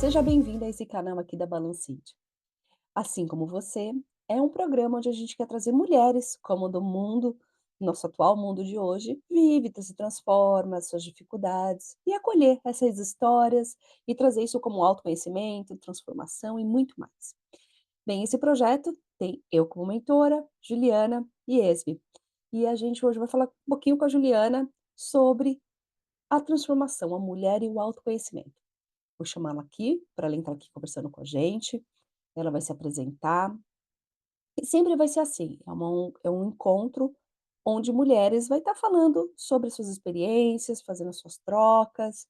Seja bem-vinda a esse canal aqui da Balancite. Assim como você, é um programa onde a gente quer trazer mulheres, como do mundo, nosso atual mundo de hoje, vive, se transforma, suas dificuldades, e acolher essas histórias e trazer isso como autoconhecimento, transformação e muito mais. Bem, esse projeto tem eu como mentora, Juliana e Esme. E a gente hoje vai falar um pouquinho com a Juliana sobre a transformação, a mulher e o autoconhecimento. Vou chamá-la aqui, para ela entrar aqui conversando com a gente, ela vai se apresentar, e sempre vai ser assim, é um encontro onde mulheres vai estar falando sobre suas experiências, fazendo as suas trocas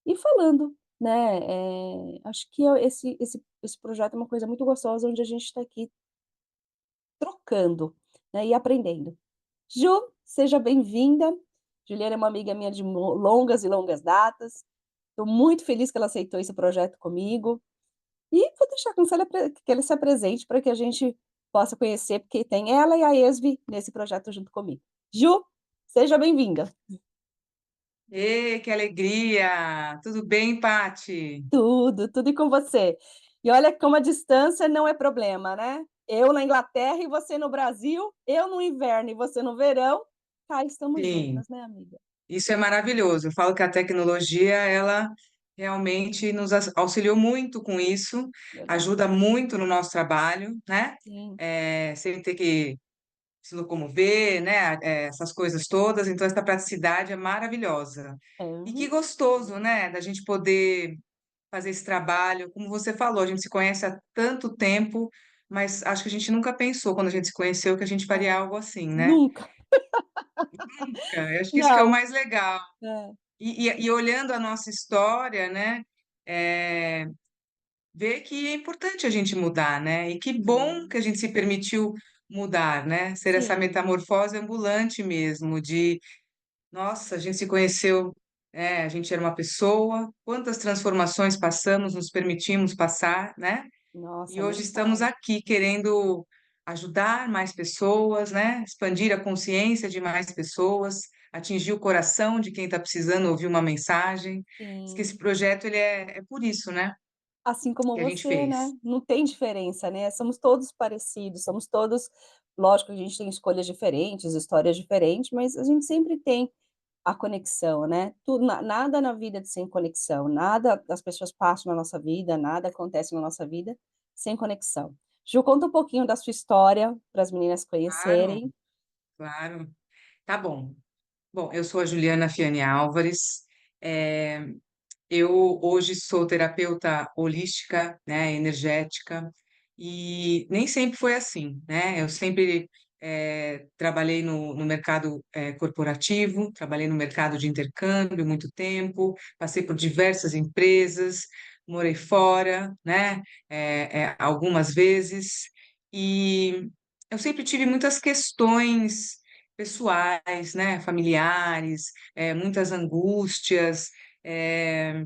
e falando, né, acho que esse projeto é uma coisa muito gostosa, onde a gente está aqui trocando, né, e aprendendo. Ju, seja bem-vinda. Juliana é uma amiga minha de longas e longas datas. Estou muito feliz que ela aceitou esse projeto comigo. E vou deixar com que ela se apresente para que a gente possa conhecer, porque tem ela e a Esvi nesse projeto junto comigo. Ju, seja bem-vinda. Que alegria! Tudo bem, Pati? Tudo e com você. E olha como a distância não é problema, né? Eu na Inglaterra e você no Brasil, eu no inverno e você no verão, cá estamos Sim, juntas, né, amiga? isso é maravilhoso. Eu falo que a tecnologia, ela realmente nos auxiliou muito com isso, Verdade. ajuda muito no nosso trabalho, né? Sim. Sem ter que se locomover, né? Essas coisas todas. Então, essa praticidade é maravilhosa. É, E que gostoso, né? Da gente poder fazer esse trabalho. Como você falou, a gente se conhece há tanto tempo, mas acho que a gente nunca pensou, quando a gente se conheceu, que a gente faria é. algo assim, né? Nunca. Eu acho que isso que é o Não. mais legal. É, E olhando a nossa história, né, é, ver que é importante a gente mudar, né? E que bom sim. que a gente se permitiu mudar, né? Ser essa Sim. metamorfose ambulante mesmo, de, nossa, a gente se conheceu, a gente era uma pessoa, quantas transformações passamos, nos permitimos passar, né? E Nossa, hoje nem estamos fala. aqui querendo ajudar mais pessoas, né? Expandir a consciência de mais pessoas, atingir o coração de quem está precisando ouvir uma mensagem. Diz que Sim. esse projeto ele é por isso, né? Assim como Que a gente você, fez. né, não tem diferença, né, somos todos parecidos, somos todos lógico que a gente tem escolhas diferentes, histórias diferentes, mas a gente sempre tem a conexão, né, tudo nada na vida de sem conexão, nada as pessoas passam na nossa vida, nada acontece na nossa vida sem conexão. Ju, conta um pouquinho da sua história para as meninas Claro, conhecerem. claro. Tá bom. Bom, eu sou a Juliana Fiane Álvares. é, Eu hoje sou terapeuta holística, né, energética, e nem sempre foi assim, né? Eu sempre trabalhei no mercado corporativo, trabalhei no mercado de intercâmbio muito tempo, passei por diversas empresas, morei fora, né, algumas vezes, e eu sempre tive muitas questões pessoais, né, familiares, muitas angústias. eh,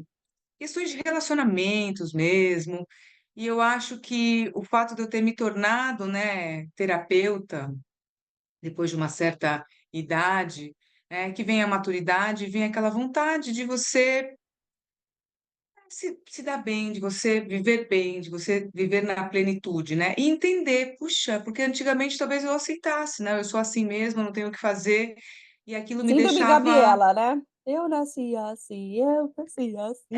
Questões de relacionamentos mesmo. E eu acho que o fato de eu ter me tornado, né, terapeuta, depois de uma certa idade, que vem a maturidade, vem aquela vontade de você se dar bem, de você viver bem, de você viver na plenitude, né? E entender, puxa, porque antigamente talvez eu aceitasse, né? Eu sou assim mesmo, eu não tenho o que fazer, e aquilo me Síndrome deixava. Gabriela, né, eu nasci assim, eu nasci assim.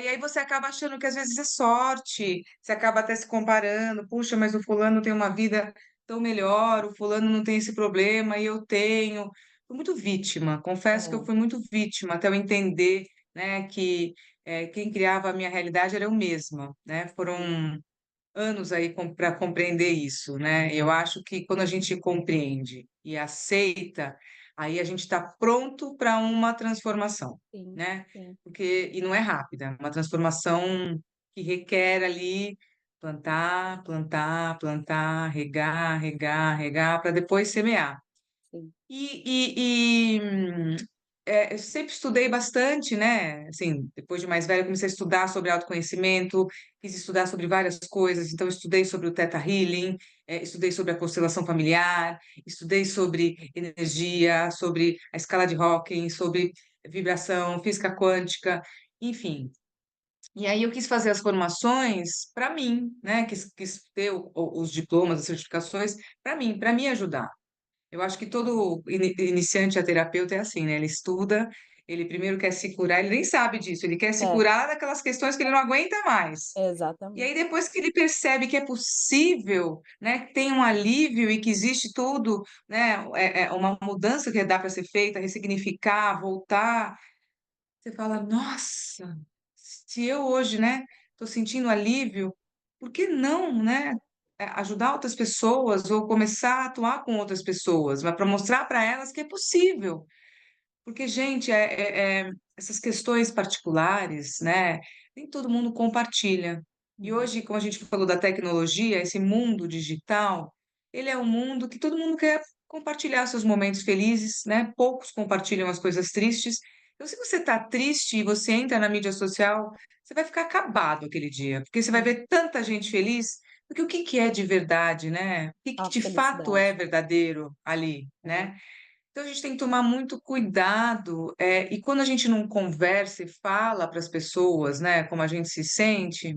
E aí você acaba achando que às vezes é sorte, você acaba até se comparando, puxa, mas o fulano tem uma vida tão melhor, o fulano não tem esse problema e eu tenho. Fui muito vítima, confesso que eu É, fui muito vítima até eu entender, né, que quem criava a minha realidade era eu mesma, né? sim, Foram anos aí para compreender isso, né? Eu acho que quando a gente compreende e aceita, aí a gente está pronto para uma transformação, sim, né? sim. Porque, e não é rápida, é uma transformação que requer ali plantar, plantar, plantar, regar, regar, regar, para depois semear. Sim. Eu sempre estudei bastante, né? Assim, depois de mais velha, eu comecei a estudar sobre autoconhecimento, quis estudar sobre várias coisas. Então, estudei sobre o Theta Healing, estudei sobre a constelação familiar, estudei sobre energia, sobre a escala de Hawking, sobre vibração, física quântica, enfim. E aí eu quis fazer as formações para mim, né, quis ter os diplomas, as certificações para me ajudar. Eu acho que todo iniciante a terapeuta é assim, né, ele estuda, ele primeiro quer se curar, ele nem sabe disso, ele quer se É, curar daquelas questões que ele não aguenta mais. E exatamente. aí depois que ele percebe que é possível, né, que tem um alívio e que existe tudo, né, uma mudança que dá para ser feita, ressignificar, voltar, você fala: "Nossa, se eu hoje, né, estou sentindo alívio, por que não, né, ajudar outras pessoas ou começar a atuar com outras pessoas, mas para mostrar para elas que é possível". Porque, gente, essas questões particulares, né, nem todo mundo compartilha. E Uhum. hoje, como a gente falou da tecnologia, esse mundo digital, ele é um mundo que todo mundo quer compartilhar seus momentos felizes, né? Poucos compartilham as coisas tristes. Então, se você está triste e você entra na mídia social, você vai ficar acabado aquele dia, porque você vai Sim, ver tanta gente feliz. Porque o que que é de verdade, né? O que a que de fato é felicidade. verdadeiro ali, É, né? Então a gente tem que tomar muito cuidado, e quando a gente não conversa e fala para as pessoas, né, como a gente se sente,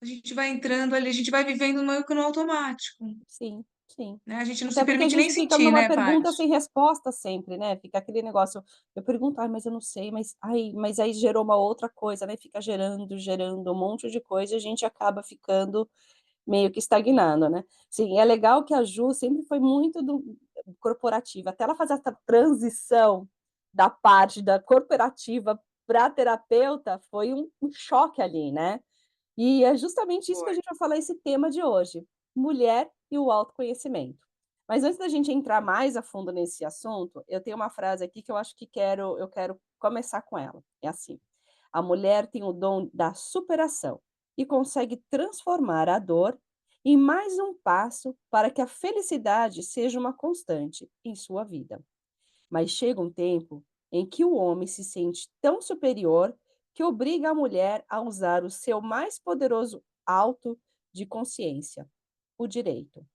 a gente vai entrando ali, a gente vai vivendo meio que no automático, sim, sim. né? A gente não se Até porque a permite nem gente fica sentir, numa né, pergunta Paty? sem resposta sempre, né, fica aquele negócio, eu pergunto: "Ai, mas eu não sei, mas ai", mas aí gerou uma outra coisa, né, fica gerando, gerando um monte de coisa e a gente acaba ficando meio que estagnado, né. Sim, é legal que a Ju sempre foi muito do corporativa, até ela fazer essa transição da parte da corporativa pra terapeuta, foi um choque ali, né. E é justamente isso que a Foi. gente vai falar esse tema de hoje, mulher e o autoconhecimento. Mas antes da gente entrar mais a fundo nesse assunto, eu tenho uma frase aqui que eu acho que eu quero começar com ela. É assim: "A mulher tem o dom da superação e consegue transformar a dor em mais um passo para que a felicidade seja uma constante em sua vida. Mas chega um tempo em que o homem se sente tão superior que obriga a mulher a usar o seu mais poderoso auto de consciência, o direito."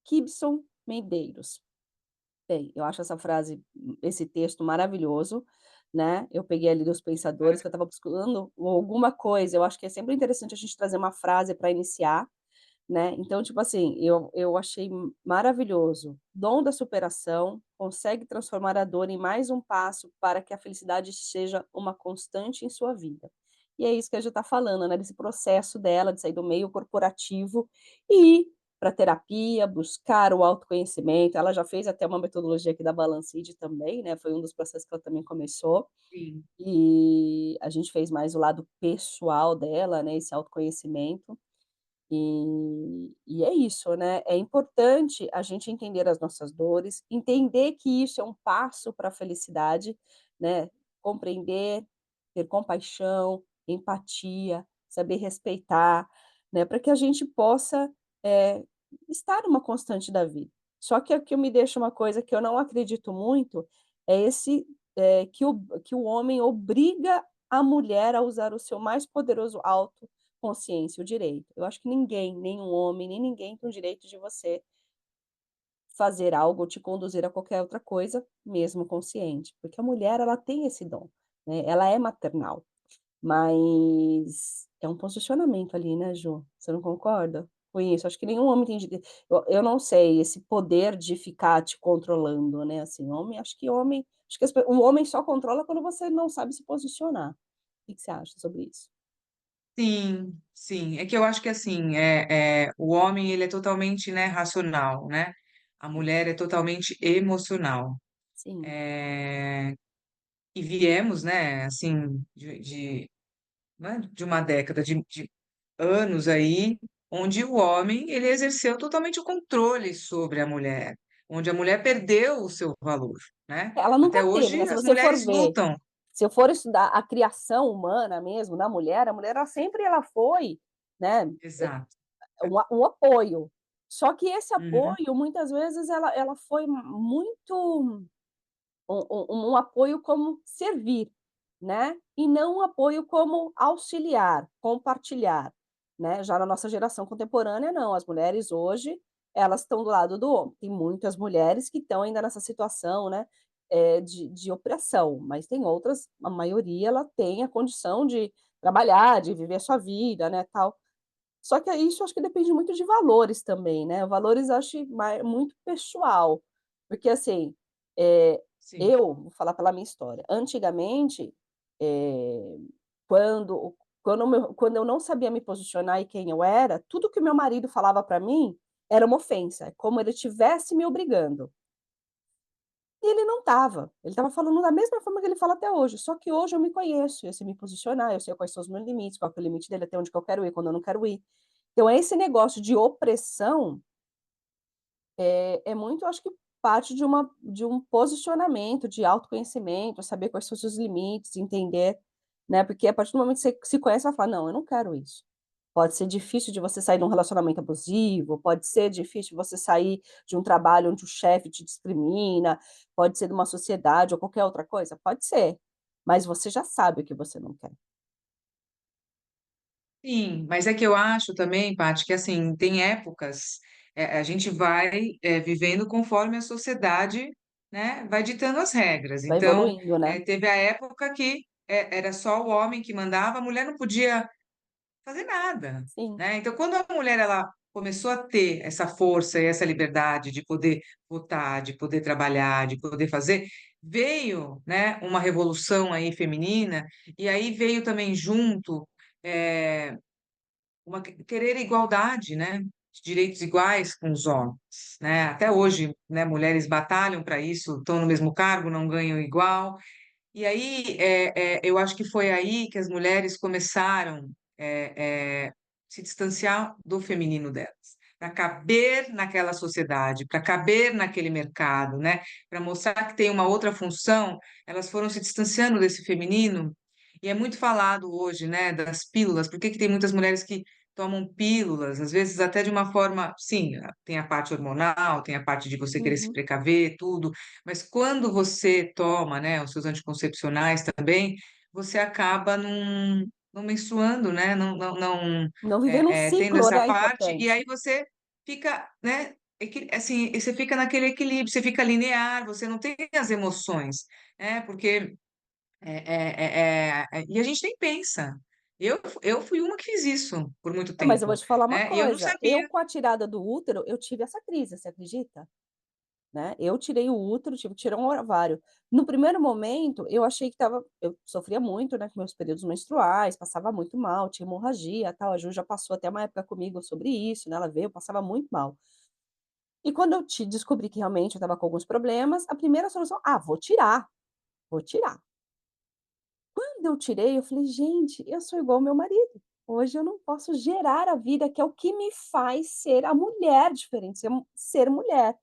Gibson Medeiros. Bem, eu acho essa frase, esse texto maravilhoso, né? Eu peguei ali dos pensadores que eu estava buscando alguma coisa. Eu acho que é sempre interessante a gente trazer uma frase para iniciar, né, então, tipo assim, eu achei maravilhoso. Dom da superação, consegue transformar a dor em mais um passo para que a felicidade seja uma constante em sua vida. E é isso que a gente está falando, né, desse processo dela de sair do meio corporativo e ir pra terapia, buscar o autoconhecimento. Ela já fez até uma metodologia aqui da Balanced também, né, foi um dos processos que ela também começou, Sim, e a gente fez mais o lado pessoal dela, né, esse autoconhecimento. E é isso, né, é importante a gente entender as nossas dores, entender que isso é um passo para a felicidade, né, compreender, ter compaixão, empatia, saber respeitar, né, para que a gente possa, eh, estar numa constante da vida. Só que o que me deixa uma coisa que eu não acredito muito, é esse, que o homem obriga a mulher a usar o seu mais poderoso consciência, o direito. Eu acho que ninguém, nenhum homem, nem ninguém tem o direito de você fazer algo ou te conduzir a qualquer outra coisa, mesmo consciente, porque a mulher ela tem esse dom, né, ela é maternal, mas é um posicionamento ali, né, Ju, você não concorda com isso? Acho que nenhum homem tem eu não sei, esse poder de ficar te controlando, né, assim, homem acho que homem acho que o homem só controla quando você não sabe se posicionar. O que que você acha sobre isso? sim, sim. É que eu acho que assim, o homem ele é totalmente, né, racional, né? A mulher é totalmente emocional. Sim, Eh, e viemos, né, assim, né, de uma década de anos aí, onde o homem ele exerceu totalmente o controle sobre a mulher, onde a mulher perdeu o seu valor, né? ela nunca Até teve, né, hoje se as você for mulheres ver, lutam. se eu for estudar a criação humana mesmo da mulher, a mulher ela sempre ela foi, né, Exato. um apoio. Só que esse Uhum. apoio muitas vezes ela foi muito um apoio como servir, né, e não um apoio como auxiliar, compartilhar, né. Já na nossa geração contemporânea não, as mulheres hoje, elas estão do lado do homem. Tem muitas mulheres que estão ainda nessa situação, né, de opressão, mas tem outras, a maioria ela tem a condição de trabalhar, de viver a sua vida, né, tal. Só que aí isso acho que depende muito de valores também, né, valores eu acho muito pessoal, porque assim, eh, sim. eu vou falar pela minha história, antigamente, eh, quando quando eu não sabia me posicionar e quem eu era, tudo que o meu marido falava para mim era uma ofensa, é como ele estivesse me obrigando. E ele não estava, ele estava falando da mesma forma que ele fala até hoje, só que hoje eu me conheço, eu sei me posicionar, eu sei quais são os meus limites, qual que é o limite dele, até onde que eu quero ir, quando eu não quero ir. Então esse negócio de opressão, é muito, eu acho que parte de um posicionamento, de autoconhecimento, saber quais são os seus limites, entender, né, porque a partir do momento que você se conhece, você vai falar: "Não, eu não quero isso". Pode ser difícil de você sair de um relacionamento abusivo, pode ser difícil você sair de um trabalho onde o chefe te discrimina, pode ser de uma sociedade ou qualquer outra coisa, pode ser, mas você já sabe o que você não quer. Sim, mas é que eu acho também, Paty, que assim, tem épocas, a gente vai, vivendo conforme a sociedade, né, vai ditando as regras. Vai Então, evoluindo, né. teve a época que era só o homem que mandava, a mulher não podia fazer nada, Sim. né. Então, quando a mulher ela começou a ter essa força e essa liberdade de poder votar, de poder trabalhar, de poder fazer, veio, né, uma revolução aí feminina, e aí veio também junto, eh querer igualdade, né, de direitos iguais com os homens, né. Até hoje, né, mulheres batalham para isso, estão no mesmo cargo, não ganham igual. E aí, eu acho que foi aí que as mulheres começaram, se distanciar do feminino delas, para caber naquela sociedade, para caber naquele mercado, né, para mostrar que tem uma outra função, elas foram se distanciando desse feminino, e é muito falado hoje, né, das pílulas, por que que tem muitas mulheres que tomam pílulas, às vezes até de uma forma sim, tem a parte hormonal, tem a parte de você querer se Uhum. precaver, tudo, mas quando você toma, né, os seus anticoncepcionais também, você acaba não menstruando, né, não, Não viver num tendo ciclo, essa né, parte, e aí importante. você fica, né, assim, e você fica naquele equilíbrio, você fica linear, você não tem as emoções, né, porque e a gente nem pensa. Eu fui uma que fiz isso por muito Não, mas eu vou tempo, te falar uma né, e eu não coisa, eu sabia. com a tirada do útero, eu tive essa crise, você acredita? Né, eu tirei o útero, tive que tirar um ovário. No primeiro momento, eu achei que estava eu sofria muito, né, com meus períodos menstruais, passava muito mal, tinha hemorragia, tal, a Ju já passou até uma época comigo sobre isso, né, ela veio, eu passava muito mal. E quando eu te descobri que realmente eu estava com alguns problemas, a primeira solução: "Ah, vou tirar, vou tirar". Quando eu tirei, eu falei: "Gente, eu sou igual ao meu marido. Hoje eu não posso gerar a vida, que é o que me faz ser a mulher diferente, ser mulher",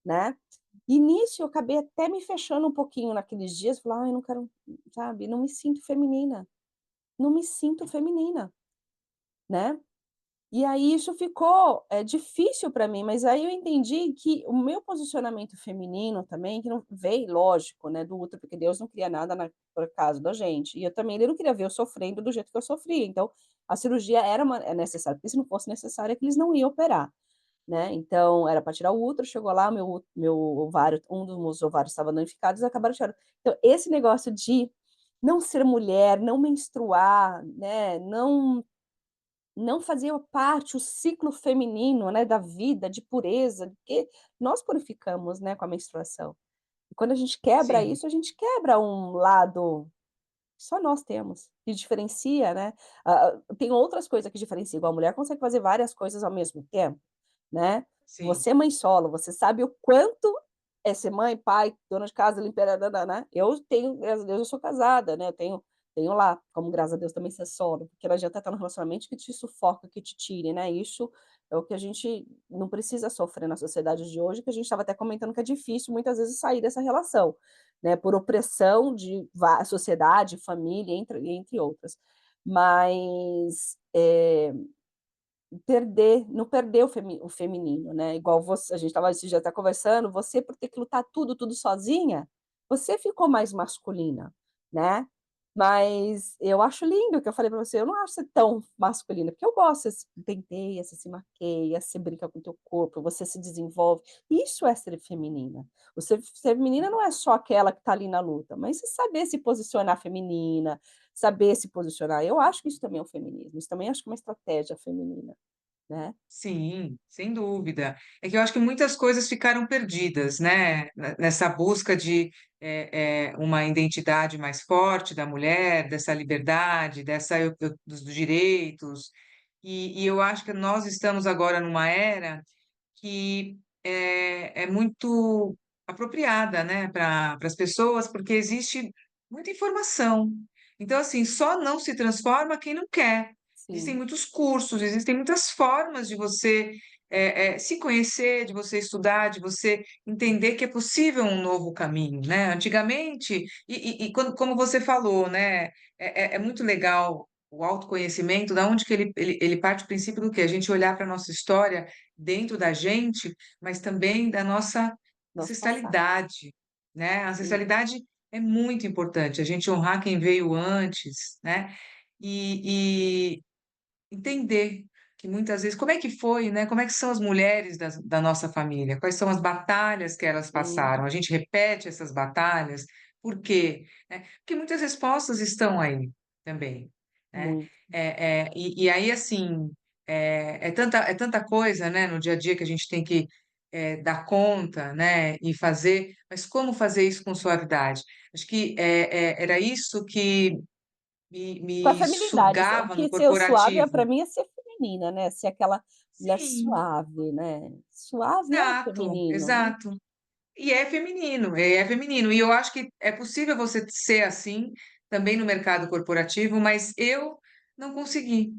né. E nisso eu acabei até me fechando um pouquinho naqueles dias, falar: "Ai, não quero", sabe, não me sinto feminina, não me sinto feminina, né. E aí isso ficou, difícil para mim, mas aí eu entendi que o meu posicionamento feminino também, que não veio, lógico, né, do útero, porque Deus não cria nada por acaso da gente, e eu também, ele não queria ver eu sofrendo do jeito que eu sofria, então a cirurgia é necessária, porque se não fosse necessária, é que eles não iam operar, né, então era para tirar o útero, chegou lá, meu ovário, um dos ovários estava danificado, eles acabaram tirando. Então esse negócio de não ser mulher, não menstruar, né, não fazia parte o ciclo feminino, né, da vida, de pureza, porque nós purificamos, né, com a menstruação. E quando a gente quebra Sim, isso, a gente quebra um lado que só nós temos, que diferencia, né. Tem outras coisas que diferenciam, igual a mulher consegue fazer várias coisas ao mesmo tempo, né. sim, Você é mãe solo, você sabe o quanto é ser mãe, pai, dona de casa, limpeira, né. Eu tenho, graças a Deus, eu sou casada, né, eu tenho lá, como graças a Deus também ser solo, porque não adianta estar num relacionamento que te sufoca, que te tire, né, isso é o que a gente não precisa sofrer na sociedade de hoje, que a gente estava até comentando que é difícil muitas vezes sair dessa relação, né, por opressão de sociedade, família, entre outras. Mas, não perder o feminino, né, igual você, a gente estava esse dia até conversando, você por ter que lutar tudo, tudo sozinha, você ficou mais masculina, né. Mas eu acho lindo o que eu falei pra você, eu não acho você tão masculina, porque eu gosto, você se penteia, você se maqueia, você brinca com o teu corpo, você se desenvolve, isso é ser feminina. O ser feminina não é só aquela que tá ali na luta, mas você saber se posicionar feminina, saber se posicionar, eu acho que isso também é o feminismo, isso também acho que é uma estratégia feminina, né. Sim, sem dúvida. É que eu acho que muitas coisas ficaram perdidas, né, nessa busca de, uma identidade mais forte da mulher, dessa liberdade, dessa eu dos direitos, e eu acho que nós estamos agora numa era que é muito apropriada, né, para as pessoas, porque existe muita informação. Então, assim, só não se transforma quem não quer. Existem Sim, muitos cursos, existem muitas formas de você, se conhecer, de você estudar, de você entender que é possível um novo caminho, né. Antigamente e quando como você falou, né, é muito legal o autoconhecimento, da onde que ele parte do princípio do quê? A gente olhar para a nossa história dentro da gente, mas também da nossa nosso passado, ancestralidade, né. A sim, ancestralidade é muito importante, a gente honrar quem veio antes, né, e entender que muitas vezes como é que foi, né, como é que são as mulheres da nossa família, quais são as batalhas que elas sim, passaram, a gente repete essas batalhas, por quê? Né, porque muitas respostas estão aí também, né. muito, E aí, assim, é tanta coisa, né, no dia a dia que a gente tem que, dar conta, né, e fazer, mas como fazer isso com suavidade? Acho que, era isso que com a me feminilidade, o sugava no que ser o suave é corporativo. pra mim é ser feminina, né, ser aquela mulher Sim, suave, né, suave é exato, feminino, né. exato. E é feminino, é feminino. E eu acho que é possível você ser assim, também no mercado corporativo, mas eu não consegui,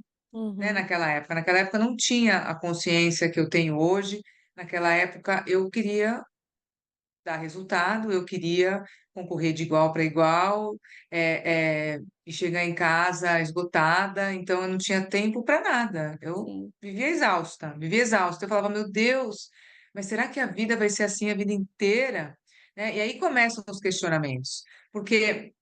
né, Uhum, naquela época. Naquela época eu não tinha a consciência que eu tenho hoje. Naquela época eu queria dar resultado, eu queria concorrer de igual para igual, e chegar em casa esgotada, então eu não tinha tempo para nada. Eu sim, vivia exausta, vivia exausta. Eu falava: "Meu Deus, mas será que a vida vai ser assim a vida inteira?", né. E aí começam os questionamentos, porque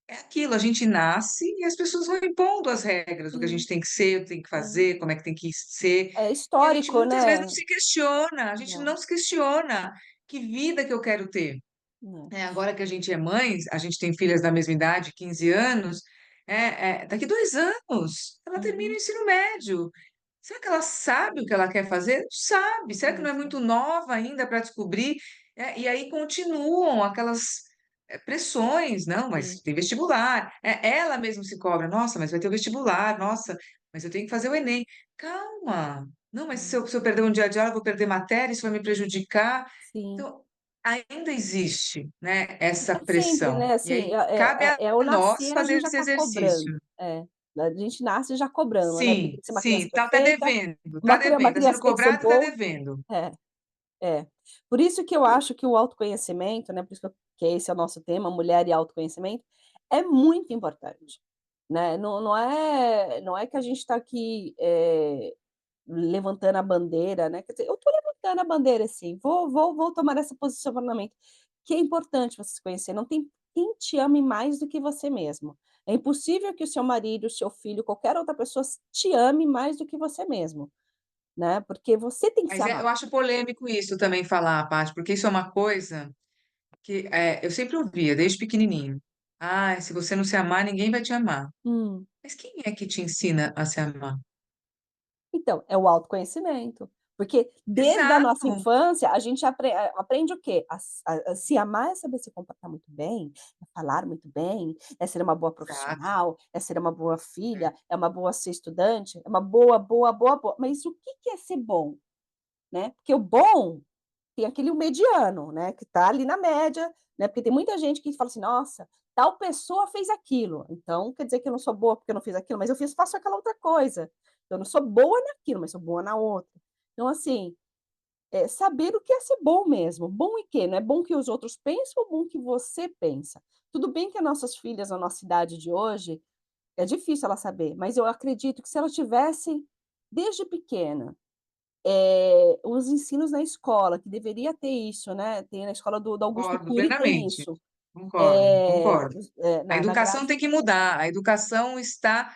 é aquilo, a gente nasce e as pessoas vão impondo as regras, o que a gente sim, tem que ser, tem que é. fazer, como é que tem que ser, É e a gente histórico, muitas vezes não né. se questiona, a gente Não, não se questiona: "Que vida que eu quero ter?". não. Agora que a gente é mãe, a gente tem filhas da mesma idade, 15 anos, daqui 2 anos ela termina o Uhum, ensino médio. Será que ela sabe o que ela quer fazer? Não sabe. Será que não é exato. muito nova ainda para descobrir? E aí continuam aquelas, pressões. Não, Sim, mas tem vestibular. Ela mesma se cobra: "Nossa, mas vai ter o vestibular. Nossa, mas eu tenho que fazer o Enem". Calma. Não, mas se sim, eu perder um dia de aula, eu vou perder matéria, isso vai me prejudicar. sim. Então, ainda existe, né, essa É sempre, pressão. né, E assim, aí cabe a é o nós nascer a fazer gente já esse tá cobrando. exercício. É, a gente nasce já cobrando, né, porque Sim, tem que ser uma criança sim, tá perfeita, devendo, tá uma devendo, tá sendo criança tem que ser cobrado, tá boa. devendo. É, é. Por isso que eu acho que o autoconhecimento, né, por isso que esse é o nosso tema, mulher e autoconhecimento, é muito importante, né. Não é que a gente está aqui, levantando a bandeira, né, quer dizer, eu estou levantando a bandeira sim, vou tomar esse posicionamento, que é importante você se conhecer, não tem quem te ame mais do que você mesmo. É impossível que o seu marido, o seu filho, qualquer outra pessoa te ame mais do que você mesmo, né, porque você tem que se Mas amar. eu acho polêmico isso também falar, Paty, porque isso é uma coisa que, eu sempre ouvia desde pequenininho. "Ai, se você não se amar, ninguém vai te amar". Hum. Mas quem é que te ensina a se amar? Então, é o autoconhecimento, porque desde a nossa Exato, infância a gente aprende o quê? A se amar é saber se comportar muito bem, é falar muito bem, é ser uma boa exato. profissional, é ser uma boa filha, é uma boa ser estudante, é uma boa, boa, boa, boa. Mas o que que é ser bom, né? Porque o bom tem aquele o mediano, né, que tá ali na média, né, porque tem muita gente que fala assim: "Nossa, tal pessoa fez aquilo, então quer dizer que eu não sou boa porque eu não fiz aquilo, mas eu faço aquela outra coisa. Eu não sou boa naquilo, mas sou boa na outra". Então assim, saber o que é ser bom mesmo. Bom em quê? Não é bom que os outros pensam ou bom que você pensa? Tudo bem que as nossas filhas, na nossa idade de hoje, é difícil ela saber, mas eu acredito que se elas tivessem, desde pequena, os ensinos na escola, que deveria ter isso, né, tem na escola do Augusto Concordo Cury tem plenamente. isso. concordo, concordo. A Na educação grade tem que mudar, a educação está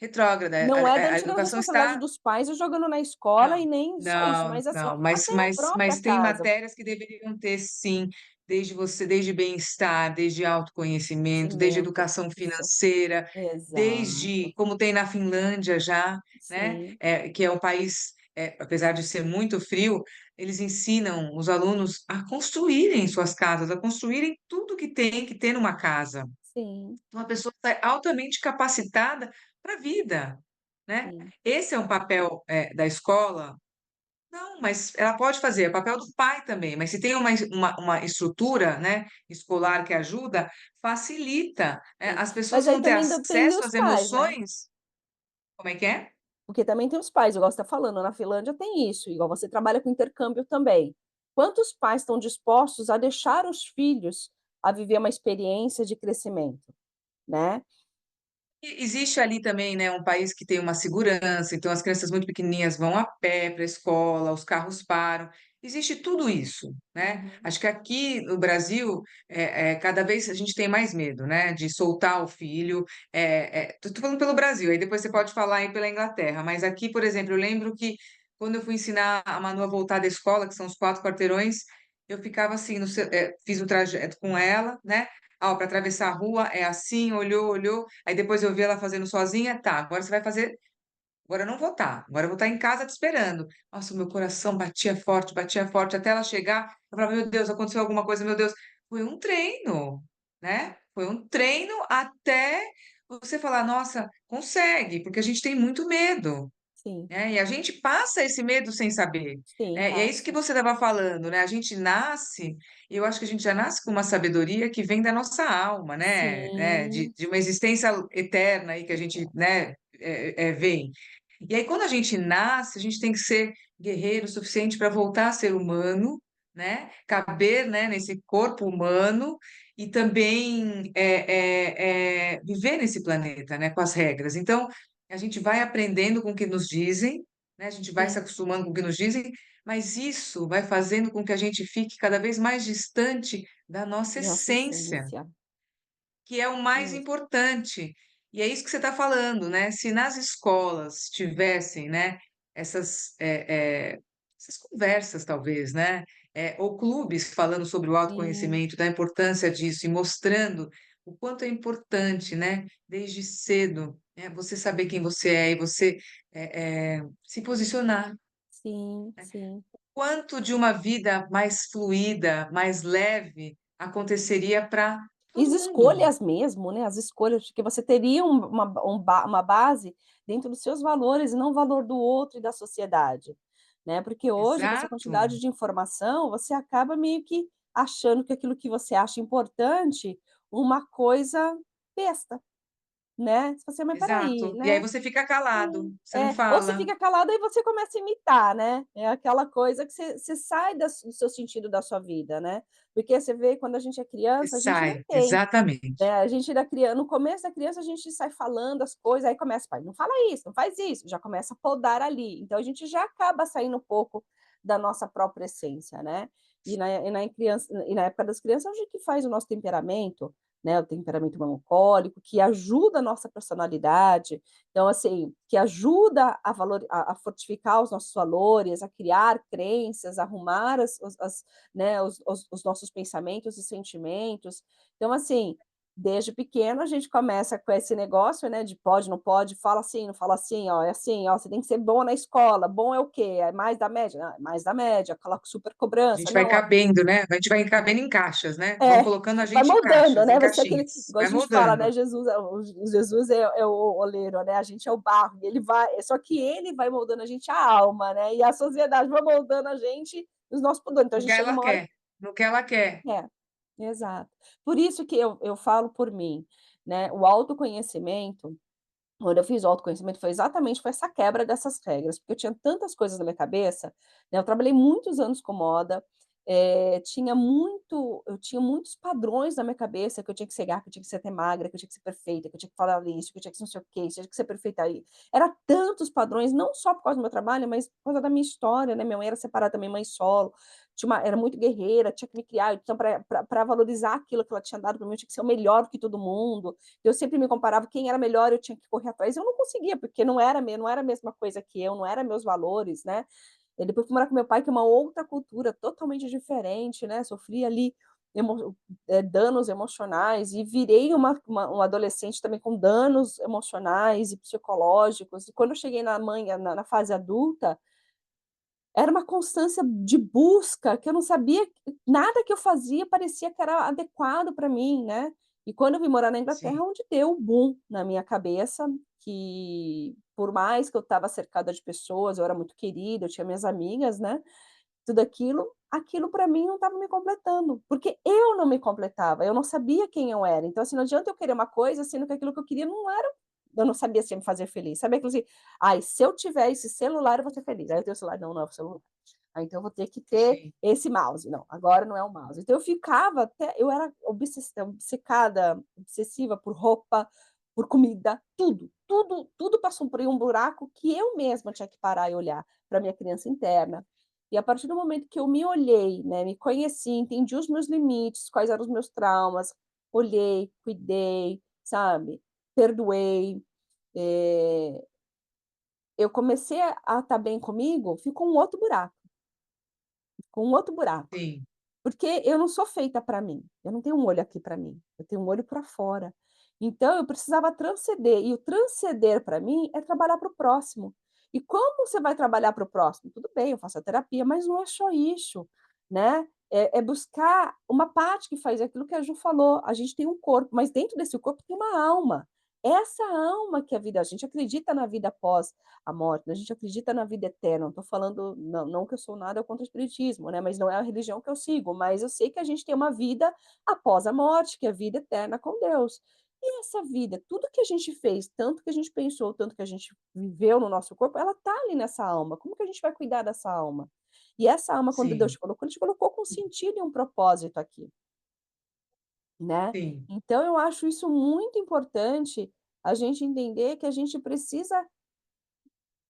retrógrada, não é a daí tirando a educação responsabilidade está dos pais e jogando na escola não, e nem só isso, não, mas assim, não, até a própria mas tem casa. matérias que deveriam ter sim, desde bem-estar, desde autoconhecimento, desde Cimento, educação isso. financeira, desde Exato. como tem na Finlândia já, né, Sim, que é um país, apesar de ser muito frio, eles ensinam os alunos a construírem suas casas, a construírem tudo que tem que ter numa casa. sim, Então a pessoa sai altamente capacitada para a vida, né. sim, Esse é um papel, da escola não, mas ela pode fazer, é papel do pai também, mas se tem uma estrutura, né, escolar que ajuda, facilita, sim. as pessoas Mas aí vão ter também depende acesso dos às pais, né. emoções como é que é? Porque também tem os pais, igual você está falando, na Finlândia tem isso, igual você trabalha com intercâmbio também. Quantos pais estão dispostos a deixar os filhos a viver uma experiência de crescimento, né? E existe ali também, né, um país que tem uma segurança, então as crianças muito pequenininhas vão a pé para a escola, os carros param, existe tudo isso, né. Uhum. Acho que aqui no Brasil, cada vez a gente tem mais medo, né, de soltar o filho, tô falando pelo Brasil, aí depois você pode falar aí pela Inglaterra, mas aqui, por exemplo, eu lembro que quando eu fui ensinar a Manu a voltar da escola, que são os 4 quarteirões, eu ficava assim fiz o trajeto com ela, né, "Ó, para atravessar a rua é assim", olhou, olhou, aí depois eu vi ela fazendo sozinha, "Tá, agora você vai fazer agora eu não vou estar, agora eu vou estar em casa te esperando". Nossa, o meu coração batia forte, até ela chegar, eu falava: "Meu Deus, aconteceu alguma coisa, meu Deus". Foi um treino, né, foi um treino até você falar: "Nossa, consegue", porque a gente tem muito medo. Sim, E a gente passa esse medo sem saber, sim, né, e é isso que passa. você estava falando, né, a gente nasce eu acho que a gente já nasce com uma sabedoria que vem da nossa alma, né, Sim, de uma existência eterna aí que a gente, né, vem. E aí quando a gente nasce, a gente tem que ser guerreiro o suficiente para voltar a ser humano, né, caber, né, nesse corpo humano e também, viver nesse planeta, né, com as regras. Então, a gente vai aprendendo com o que nos dizem, né, a gente vai se sim, acostumando com o que nos dizem, mas isso vai fazendo com que a gente fique cada vez mais distante da nossa nossa essência, essência. que é o mais Isso. importante. E é isso que você está falando, né? Se nas escolas tivessem, né, essas conversas, talvez, né? Ou clubes falando sobre o Sim, autoconhecimento, da importância disso e mostrando o quanto é importante, né? Desde cedo, né, você saber quem você é e você se posicionar. sim, sim. Quanto de uma vida mais fluida, mais leve, aconteceria para E as todo mundo. escolhas mesmo, né, as escolhas, porque você teria uma base dentro dos seus valores e não o valor do outro e da sociedade, né, porque hoje, com essa Exato, quantidade de informação, você acaba meio que achando que aquilo que você acha importante, uma coisa besta, né. Você fala assim: "Mas espera aí, exato. E aí né". você fica calado, Sim, você não ou você fala. fica calado e você começa a imitar, né, é aquela coisa que você sai do seu sentido da sua vida, né, porque você vê quando a gente é Você criança, a gente não sai, tem, exatamente. né, a gente da criança no começo da criança a gente sai falando as coisas, aí começa: "Pai, não fala isso, não faz isso", já começa a podar ali, então a gente já acaba saindo um pouco da nossa própria essência, né. E na época das crianças a gente faz o nosso temperamento, né, o temperamento melancólico, que ajuda a nossa personalidade, então assim, que ajuda a fortificar os nossos valores, a criar crenças, arrumar as né, os nossos pensamentos e sentimentos. Então assim, desde pequeno a gente começa com esse negócio, né, de pode, não pode, fala assim, não fala assim, ó, é assim, ó, você tem que ser bom na escola, bom é o quê? É mais da média? Ah, é mais da média, aquela super A cobrança, gente vai não, ó cabendo, né, a gente vai cabendo em caixas, né, vão é, colocando a vai gente em moldando, caixas, em né, você é aquele caixinhas, igual a vai gente fala, né, moldando. Jesus o Jesus é o oleiro, né, a gente é o barro, e ele vai só que ele vai moldando a gente a alma, né, e a sociedade vai moldando a gente os nossos pudores, então a No que gente chega ela uma hora quer, no que ela quer. é, exato. Por isso que eu falo por mim, né, o autoconhecimento, quando eu fiz o autoconhecimento foi essa quebra dessas regras, porque eu tinha tantas coisas na minha cabeça, né, eu trabalhei muitos anos com moda, Eu tinha muitos padrões na minha cabeça, que eu tinha que ser que eu tinha que ser até magra, que eu tinha que ser perfeita, que eu tinha que falar isso, que eu tinha que ser não sei o quê, tinha que ser perfeita aí. Era tantos padrões, não só por causa do meu trabalho, mas por causa da minha história, né, minha mãe era separada também, mãe solo, era muito guerreira, tinha que me criar, então pra valorizar aquilo que ela tinha dado pra mim, eu tinha que ser o melhor que todo mundo. Eu sempre me comparava, quem era melhor eu tinha que correr atrás, eu não conseguia, porque não era a mesma coisa que eu, não era meus valores, né. E depois fui morar com meu pai, que é uma outra cultura totalmente diferente, né, sofri ali danos emocionais e virei uma adolescente também com danos emocionais e psicológicos. E quando eu cheguei na fase adulta, era uma constância de busca que eu não sabia, nada que eu fazia parecia que era adequado para mim, né. E quando eu vim morar na sim, Inglaterra, onde deu o boom na minha cabeça, que por mais que eu estava cercada de pessoas, eu era muito querida, eu tinha minhas amigas, né, tudo aquilo, aquilo para mim não estava me completando, porque eu não me completava, eu não sabia quem eu era. Então, assim, não adianta eu querer uma coisa, sendo que aquilo que eu queria não era, eu não sabia se ia me fazer feliz. Sabe aquilo assim: "Ai, se eu tiver esse celular eu vou ser feliz". Aí eu tenho o celular: "Não, não é o celular. Ah, então eu vou ter que ter sim, esse mouse. Não, agora não é o mouse". Então eu ficava até eu era obcecada, obsessiva por roupa, por comida, tudo, tudo, tudo passou por um buraco que eu mesma tinha que parar e olhar para minha criança interna. E a partir do momento que eu me olhei, né, me conheci, entendi os meus limites, quais eram os meus traumas, olhei, cuidei, sabe, perdoei, eh, eu comecei a estar bem comigo, ficou um outro buraco, ficou um outro buraco. sim, Porque eu não sou feita para mim, eu não tenho um olho aqui para mim, eu tenho um olho para fora. Então eu precisava transcender, e o transcender para mim é trabalhar para o próximo. E como você vai trabalhar para o próximo? Tudo bem, eu faço a terapia, mas não é só isso, né. É buscar uma parte que faz aquilo que a Ju falou, a gente tem um corpo, mas dentro desse corpo tem uma alma. Essa alma que a gente acredita na vida após a morte, né, a gente acredita na vida eterna, não estou falando, não que eu sou nada contra o espiritismo, né, mas não é a religião que eu sigo, mas eu sei que a gente tem uma vida após a morte, que é a vida eterna com Deus. E essa vida, tudo que a gente fez, tanto que a gente pensou, tanto que a gente viveu no nosso corpo, ela tá ali nessa alma, como que a gente vai cuidar dessa alma? E essa alma quando Deus sim, te colocou, Ele te colocou com sentido e um propósito aqui, né. sim, Então eu acho isso muito importante, a gente entender que a gente precisa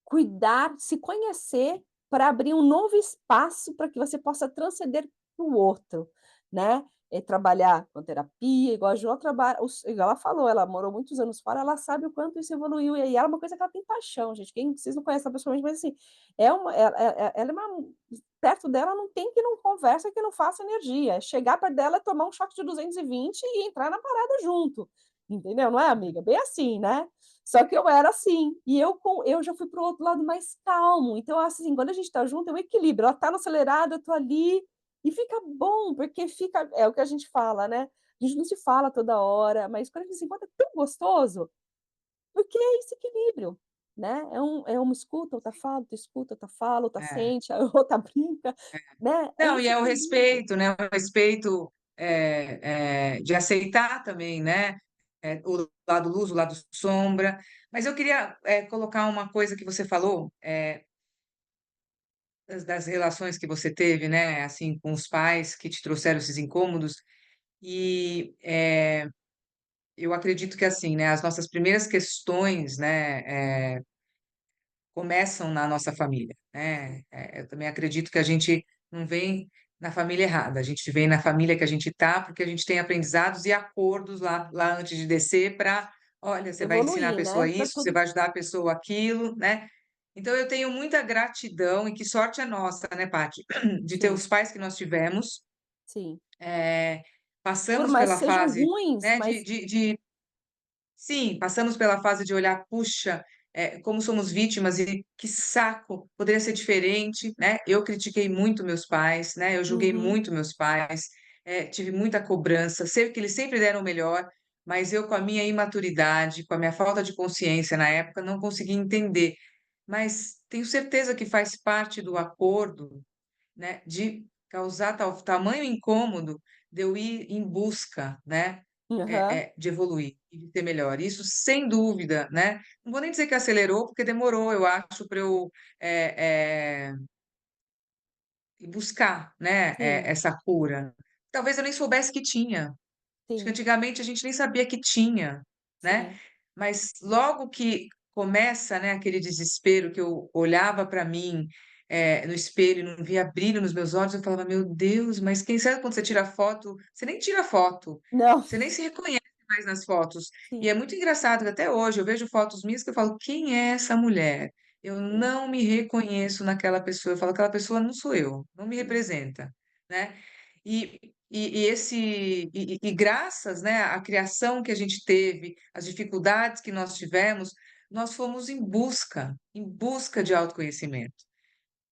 cuidar, se conhecer, para abrir um novo espaço para que você possa transcender para o outro, né. Trabalhar com terapia, igual a Jo trabalha igual ela falou, ela morou muitos anos fora, ela sabe o quanto isso evoluiu, e aí ela é uma coisa que ela tem paixão, gente, quem vocês não conhecem ela pessoalmente, mas assim, ela é uma, perto dela não tem que não conversa, que não faça energia, é chegar perto dela, é tomar um choque de 220 e entrar na parada junto, entendeu, não é amiga? Bem assim, né. Só que eu era assim, e eu já fui para o outro lado mais calmo, então assim, quando a gente tá junto é um equilíbrio, ela tá no acelerado, eu tô ali, e fica bom, porque fica é o que a gente fala, né, a gente não se fala toda hora, mas quando a gente se encontra é tão gostoso, porque é esse equilíbrio, né, é uma escuta, outra fala, outra escuta, outra fala, outra é. sente, a outra brinca, né, é Não, e esse é o equilíbrio. respeito, né, o respeito, de aceitar também, né, o lado luz, o lado sombra. Mas eu queria, colocar uma coisa que você falou, das relações que você teve, né, assim, com os pais que te trouxeram esses incômodos, e, eu acredito que, assim, né, as nossas primeiras questões, né, começam na nossa família, né. Eu também acredito que a gente não vem na família errada, a gente vem na família que a gente tá, porque a gente tem aprendizados e acordos lá antes de descer para, olha, você vai ensinar a Evoluir, pessoa né, tá isso, você tudo vai ajudar a pessoa aquilo, né. Então eu tenho muita gratidão e que sorte é nossa, né, Paty, de ter sim, os pais que nós tivemos, sim. eh, Por passamos mais pela que sejam fase, ruins, né, mas sim, passamos pela fase de olhar: "Puxa, como somos vítimas e que saco, poderia ser diferente", né. Eu critiquei muito meus pais, né, eu julguei uhum. muito meus pais, tive muita cobrança, sei que eles sempre deram o melhor, mas eu com a minha imaturidade, com a minha falta de consciência na época, não conseguia entender. Mas tenho certeza que faz parte do acordo, né, de causar tamanho incômodo de eu ir em busca, né, Aham. de evoluir e de ser melhor. Isso sem dúvida, né. Não vou nem dizer que acelerou, porque demorou, eu acho, para eu, eh eh, e buscar, né, sim, essa cura. Talvez eu nem soubesse que tinha. Acho que sim, antigamente a gente nem sabia que tinha, né, sim, mas logo que começa, né, aquele desespero que eu olhava para mim, no espelho e não via brilho nos meus olhos, eu falava: "Meu Deus, mas quem sabe quando você tira foto, você nem tira foto, não, você nem se reconhece mais nas fotos". E é sim, muito engraçado que até hoje eu vejo fotos minhas que eu falo: "Quem é essa mulher?". Eu sim, não me reconheço naquela pessoa, eu falo: "Aquela pessoa não sou eu, não me sim, representa", né. E graças, né, à criação que a gente teve, às dificuldades que nós tivemos, nós fomos em busca de sim, autoconhecimento.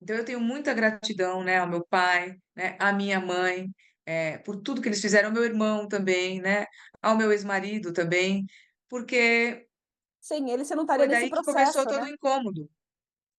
Então eu tenho muita gratidão, né, ao meu pai, né, à minha mãe, por tudo que eles fizeram, ao meu irmão também, né, ao meu ex-marido também, porque sim, ele você não estaria foi nesse daí que começou processo, todo né. o incômodo.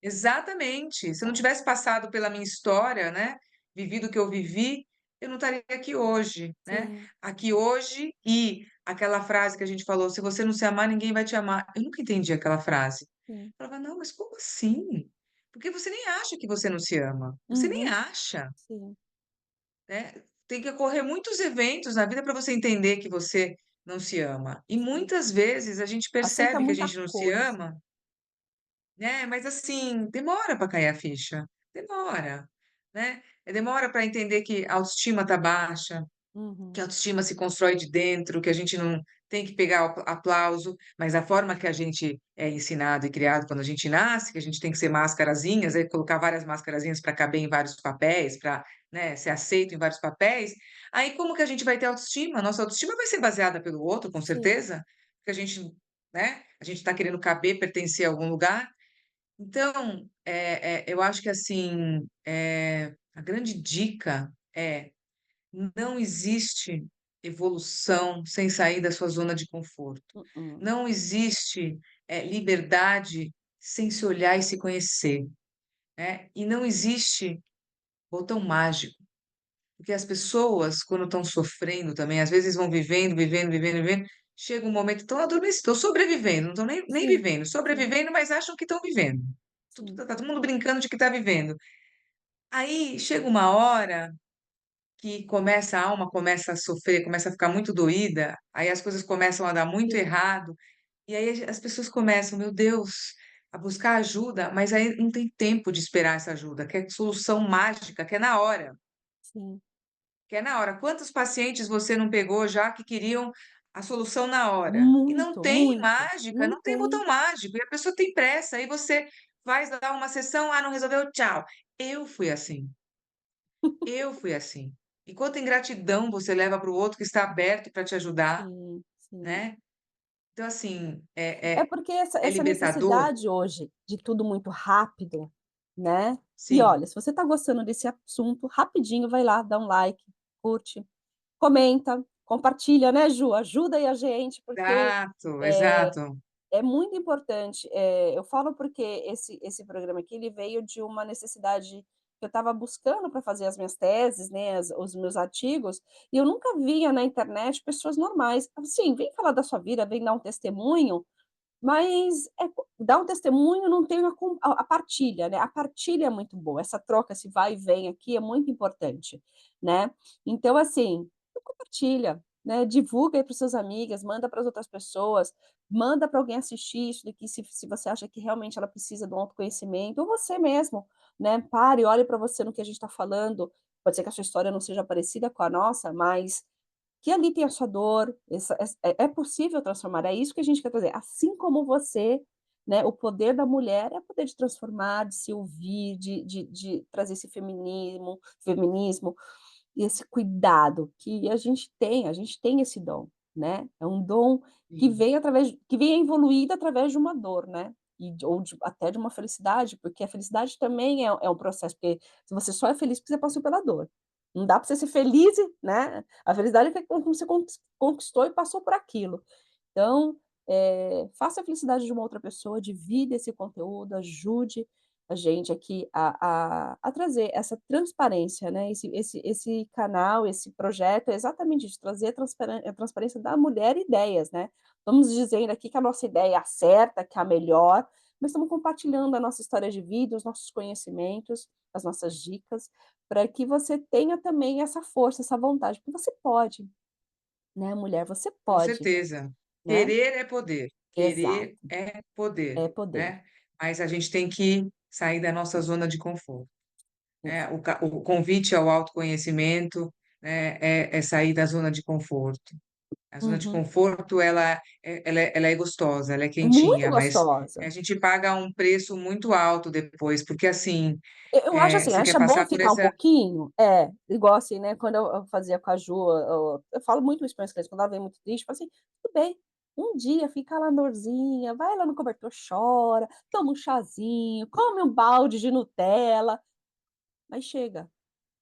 Exatamente. Se eu não É, tivesse passado pela minha história, né, vivido o que eu vivi, eu não estaria aqui hoje, né. sim, Aqui hoje e aquela frase que a gente falou: "Se você não se amar, ninguém vai te amar". Eu nunca entendi aquela frase. sim, Eu falava: "Não, mas como assim? Porque você nem acha que você não se ama. Você nem uhum, acha, sim, né. Tem que ocorrer muitos eventos na vida para você entender que você não se ama. E sim. muitas vezes a gente Aceita percebe que a muita gente não se coisa. ama, né, mas assim, demora para cair a ficha, demora, né. Demora para entender que a autoestima tá baixa, que a Uhum, autoestima se constrói de dentro, que a gente não tem que pegar o aplauso, mas a forma que a gente é ensinado e criado quando a gente nasce, que a gente tem que ser mascarazinhas, aí colocar várias mascarazinhas para caber em vários papéis, para, né, ser aceito em vários papéis, aí como que a gente vai ter autoestima? Nossa autoestima vai ser baseada pelo outro, com sim, certeza, porque a gente, né, a gente está querendo caber, pertencer a algum lugar. Então, eu acho que assim, a grande dica é: não existe evolução sem sair da sua zona de conforto. mm-mm, Não existe, liberdade sem se olhar e se conhecer, né. E não existe botão mágico, porque as pessoas, quando estão sofrendo também, às vezes vão vivendo, vivendo, vivendo, vivendo, chega um momento estão adormecidos, estão sobrevivendo, não estão nem sim, vivendo, sim, sobrevivendo, mas acham que estão vivendo. sim, Tá todo mundo brincando de que está vivendo. Aí chega uma hora que começa a alma começa a sofrer, começa a ficar muito doída, aí as coisas começam a dar muito sim, errado, e aí as pessoas começam, meu Deus, a buscar ajuda, mas aí não tem tempo de esperar essa ajuda, quer solução mágica, quer na hora, sim. quer na hora. Quantos pacientes você não pegou já que queriam a solução na hora? E não Muito, tem muito. mágica, Não não tem tem. botão mágico, e a pessoa tem pressa, aí você faz lá uma sessão, "Ah, não resolveu, tchau". Eu fui assim. Eu fui assim. E quanta ingratidão você leva para o outro que está aberto para te ajudar, Sim, sim. né. Então assim, É porque essa é essa libertador, necessidade hoje de tudo muito rápido, né. E sim, olha, se você está gostando desse assunto, rapidinho vai lá, dá um like, curte, comenta, compartilha, né, Ju, ajuda aí a gente, porque, exato, eh exato. é muito importante, eu falo porque esse programa aqui, ele veio de uma necessidade que eu estava buscando para fazer as minhas teses, né, os meus artigos, e eu nunca via na internet pessoas normais, assim, vem falar da sua vida, vem dar um testemunho, mas dar um testemunho não tem a partilha, né, a partilha é muito boa, essa troca, esse vai e vem aqui é muito importante, né. Então assim, compartilha, né, divulga aí para os seus amigas, manda para as outras pessoas, manda para alguém assistir isso daqui se você acha que realmente ela precisa de um autoconhecimento, ou você mesmo, né, pare, olhe para você no que a gente está falando, pode ser que a sua história não seja parecida com a nossa, mas que ali tem a sua dor, é possível transformar, é isso que a gente quer trazer. Assim como você, né, o poder da mulher é o poder de transformar, de se ouvir, de trazer esse feminismo e esse cuidado que a gente tem esse dom, né, é um dom Sim, que vem evoluído através de uma dor, né, ou até de uma felicidade, porque a felicidade também é um processo, porque se você só é feliz porque você passou pela dor. Não dá para você ser feliz, né, a felicidade é como você conquistou e passou por aquilo. Então, faça a felicidade de uma outra pessoa, divida esse conteúdo, ajude a gente aqui a trazer essa transparência, né, esse canal, esse projeto é exatamente isso, trazer a transparência da mulher e ideias, né. Vamos dizendo aqui que a nossa ideia é a certa, que é a melhor, mas estamos compartilhando a nossa história de vida, os nossos conhecimentos, as nossas dicas, para que você tenha também essa força, essa vontade, porque você pode, né, mulher, você Com pode, certeza. né. Querer Exato, é poder, é poder. né. Mas a gente tem que sair da nossa zona de conforto, né. Exato. O convite ao autoconhecimento, né, é sair da zona de conforto. A zona de Uhum. conforto ela é gostosa, ela é É muito quentinha, mas gostosa. a gente paga um preço muito alto depois, porque assim, Eu acho assim, você quer acha bom passar por ficar um essa pouquinho igual assim, né, quando eu fazia com a Ju, eu falo muito isso para minhas crianças, quando ela vem muito triste, eu falo assim: "Tudo bem, um dia fica lá na dorzinha, vai lá no cobertor, chora, toma um chazinho, come um balde de Nutella, mas chega".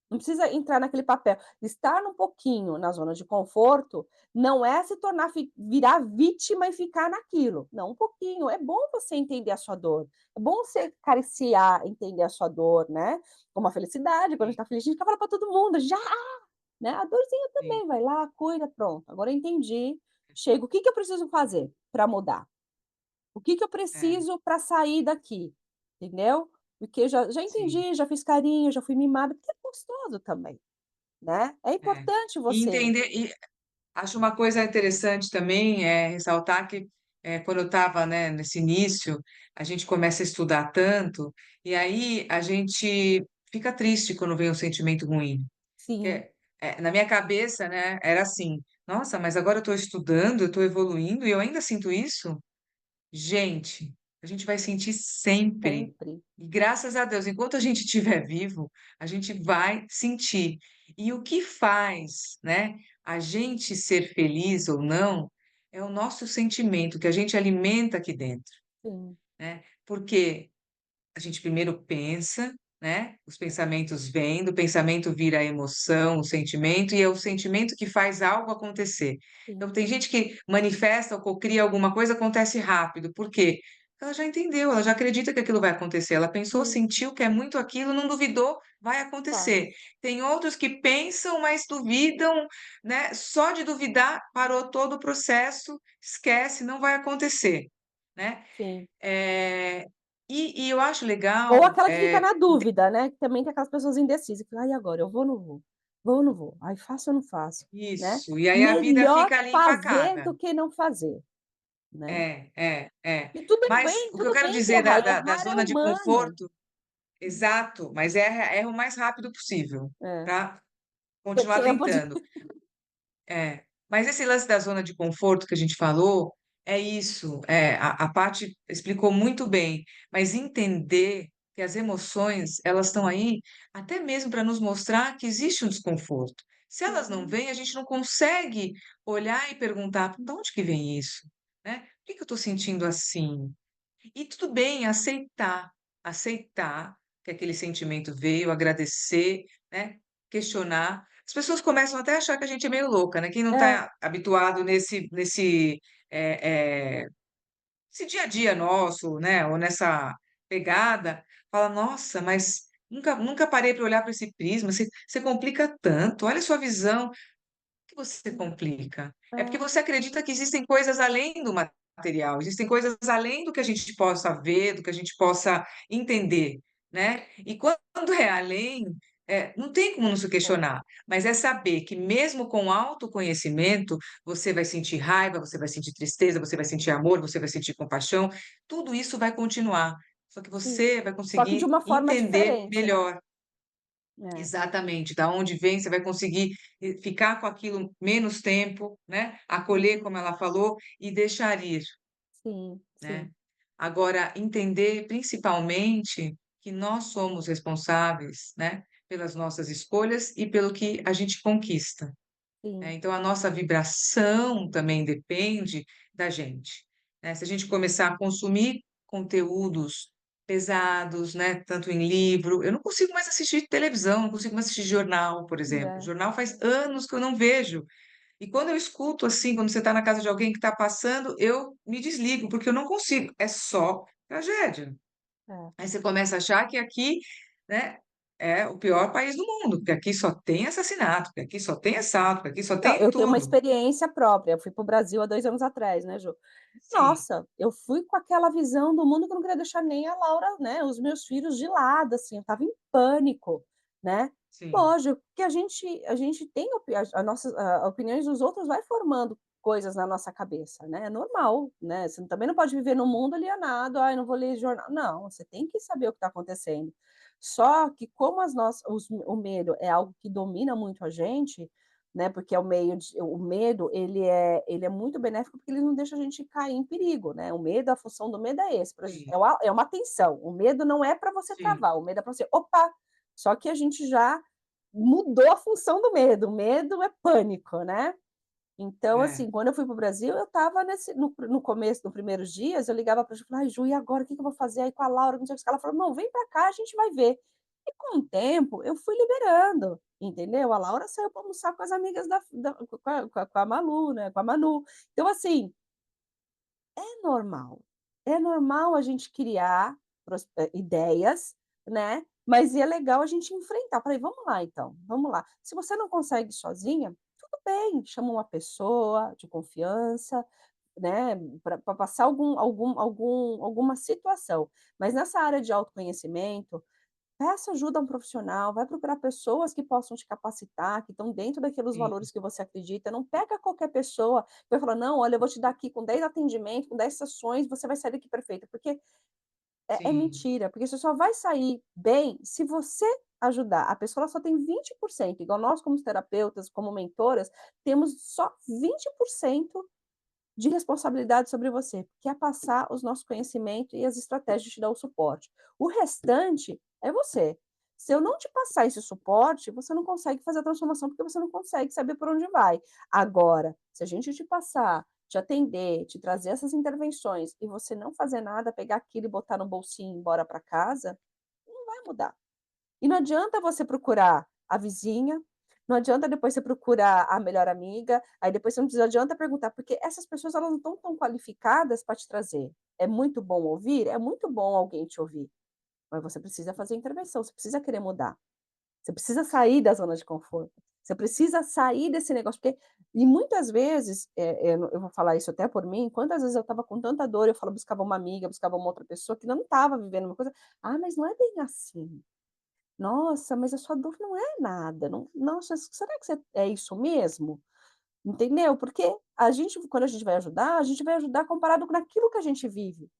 Não precisa entrar naquele papel. Estar um pouquinho na zona de conforto não é se tornar virar vítima e ficar naquilo. Não, um pouquinho. É bom você entender a sua dor. É bom você acariciar, entender a sua dor, né. Como a felicidade, quando a sim, gente tá feliz, a gente quer falar pra todo mundo, já, né. A dorzinha sim, também, vai lá, cuida, pronto, agora eu entendi, chega, o que que eu preciso fazer para mudar? O que que eu é, preciso para sair daqui? Entendeu? Porque já sim, entendi, já fiz carinho, já fui mimada, porque é gostoso também. Né, é é. importante E você entender e acho uma coisa interessante também, é ressaltar que, quando eu estava, né, nesse início, a gente começa a estudar tanto, e aí a gente fica triste quando vem um sentimento ruim. sim, Que na minha cabeça, né, era assim: "Nossa, mas agora eu estou estudando, eu estou evoluindo e eu ainda sinto isso?". Gente, a gente vai sentir sempre. sempre. E graças a Deus, enquanto a gente estiver vivo, a gente vai sentir. E o que faz, né, a gente ser feliz ou não, é o nosso sentimento que a gente alimenta aqui dentro, Sim, né. Porque a gente primeiro pensa, né, os pensamentos vêm, do pensamento vira a emoção, o sentimento, e é o sentimento que faz algo acontecer. sim, Então tem gente que manifesta ou cocria alguma coisa, acontece rápido, por quê? Ela já entendeu, ela já acredita que aquilo vai acontecer, ela pensou, sim, sentiu, quer muito aquilo, não duvidou, vai faz. acontecer. Tem outros que pensam, mas duvidam, né, só de duvidar, parou todo o processo, esquece, não vai acontecer, né. Sim. Eh, e eu acho Ou legal, aquela que fica na dúvida, né, que também tem aquelas pessoas indecisas, que: "Ai, agora eu vou ou não vou? Vou ou não vou? Ai, faço ou não faço?", né. isso, e aí a vida Melhor fica ali fazer empacada. do que não fazer, né. É. E Mas o que eu tudo quero bem dizer errar, da errar é zona de humano. conforto exato, mas erra o mais rápido possível, É, pra ter continuar tempo de tentando. É. Mas esse lance da zona de conforto que a gente falou, é isso, a Paty explicou muito bem, mas entender que as emoções, elas estão aí até mesmo para nos mostrar que existe um desconforto. Se elas não sim, vêm, a gente não consegue olhar e perguntar: "De onde que vem isso?", né. "Por que que eu estou sentindo assim?". E tudo bem, aceitar que aquele sentimento veio, agradecer, né, questionar. As pessoas começam até a achar que a gente é meio louca, né, quem não é, está habituado eh eh, esse dia a dia nosso, né, ou nessa pegada, fala: "Nossa, mas nunca parei para olhar para esse prisma, você complica tanto, olha a sua visão" que você complica? É porque é, você acredita que existem coisas além do material, existem coisas além do que a gente possa ver, do que a gente possa entender, né. E quando é além, não tem como não se é, questionar, mas é saber que mesmo com autoconhecimento, você vai sentir raiva, você vai sentir tristeza, você vai sentir amor, você vai sentir compaixão, tudo isso vai continuar, só que sim. você vai Só que de conseguir uma forma entender diferente, né. melhor. É, Exatamente, da onde vem, você vai conseguir, ficar com aquilo menos tempo, né, acolher, uhum, como ela falou, e deixar ir, sim, né. sim, Agora, entender principalmente que nós somos responsáveis, né, pelas nossas escolhas e pelo que a gente conquista. sim, Então a nossa vibração também depende da gente, né. Se a gente começar a consumir conteúdos pesados, né, tanto em livro eu não consigo mais assistir televisão, não consigo mais assistir jornal, por exemplo. é, Jornal faz anos que eu não vejo. E quando eu escuto, assim, quando você está na casa de alguém que está passando, eu me desligo, porque eu não consigo, é só tragédia. é, Aí você começa a achar que aqui, né, é o pior país do mundo, porque aqui só tem assassinato, porque aqui só tem assalto, porque aqui só Não, tem eu tenho uma tudo. experiência própria, eu fui para o Brasil há 2 anos atrás, né, Ju. Sim, Nossa, eu fui com aquela visão do mundo que eu não queria deixar nem a Laura, né, os meus filhos de lado, assim, eu estava em pânico, né. sim, Lógico que a gente tem a nossas a opiniões dos outros vai formando coisas na nossa cabeça, né, é normal, né, você também não pode viver num mundo alienado: "Ai, não vou ler jornal", não, você tem que saber o que está acontecendo. Só que como as nossas o medo é algo que domina muito a gente, né, porque é o medo ele é muito benéfico, porque ele não deixa a gente cair em perigo, né, o medo a função do medo é esse, pra gen sim, é uma tensão, o medo não é para você sim, travar, o medo é para você: "Opa!". Só que a gente já mudou a função do medo, o medo é pânico, né. Então, é, assim, quando eu fui para o Brasil, eu estava nesse no começo, nos primeiros dias, eu ligava para a Ju e falava: "Ai, Ju, e agora, o que que eu vou fazer aí com a Laura, não sei o que", ela falou: "Não, vem para cá, a gente vai ver". E com o tempo, eu fui liberando, entendeu. A Laura saiu para almoçar com as amigas da com a Malu, né, com a Manu. Então, assim, é normal a gente criar ideias, né, mas é legal a gente enfrentar. Falei: "Vamos lá então, vamos lá. Se você não consegue sozinha, tudo bem, chama uma pessoa de confiança, né, para passar alguma situação. Mas nessa área de autoconhecimento, peça ajuda a um profissional, vai procurar pessoas que possam te capacitar, que estão dentro daqueles sim, valores que você acredita, não pega qualquer pessoa que vai falar: "Não, olha, eu vou te dar aqui com 10 atendimentos, com 10 sessões, você vai sair daqui perfeita", porque é sim. mentira, porque você só vai sair bem se você ajudar. A pessoa ela só tem 20%, igual nós como terapeutas, como mentoras, temos só 20% de responsabilidade sobre você, que é passar os nossos conhecimentos e as estratégias de te dar o suporte. O restante é você. Se eu não te passar esse suporte, você não consegue fazer a transformação, porque você não consegue saber por onde vai. Agora, se a gente te passar, te atender, te trazer essas intervenções e você não fazer nada, pegar aquilo e botar no bolsinho e ir embora para casa, não vai mudar. E não adianta você procurar a vizinha, não adianta depois você procurar a melhor amiga, aí depois você não adianta perguntar, porque essas pessoas elas não estão tão qualificadas para te trazer. É muito bom ouvir? É muito bom alguém te ouvir, mas você precisa fazer intervenção, você precisa querer mudar, você precisa sair da zona de conforto, você precisa sair desse negócio, porque e muitas vezes, eu vou falar isso até por mim, quantas vezes eu estava com tanta dor, eu falo buscava uma amiga, buscava uma outra pessoa que não estava vivendo uma coisa: "Ah, mas não é bem assim". Nossa, mas a sua dor não é nada, não nossa, será que você é isso mesmo? Entendeu? Porque a gente quando a gente vai ajudar comparado com aquilo que a gente vive.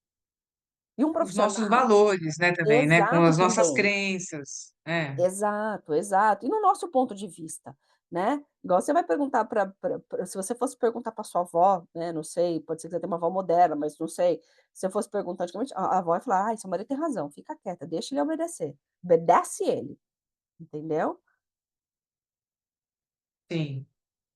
E um Com os nossos profissional valores, né, também, né, com exato as nossas também. crenças. É, Exato, exato. E no nosso ponto de vista, né, igual você vai perguntar pra se você fosse perguntar para sua avó, né, não sei, pode ser que você tenha uma avó moderna, mas não sei, se eu fosse perguntar antigamente, a avó ia falar: "Ai, seu marido tem razão, fica quieta, deixa ele obedecer, obedece ele", entendeu? sim,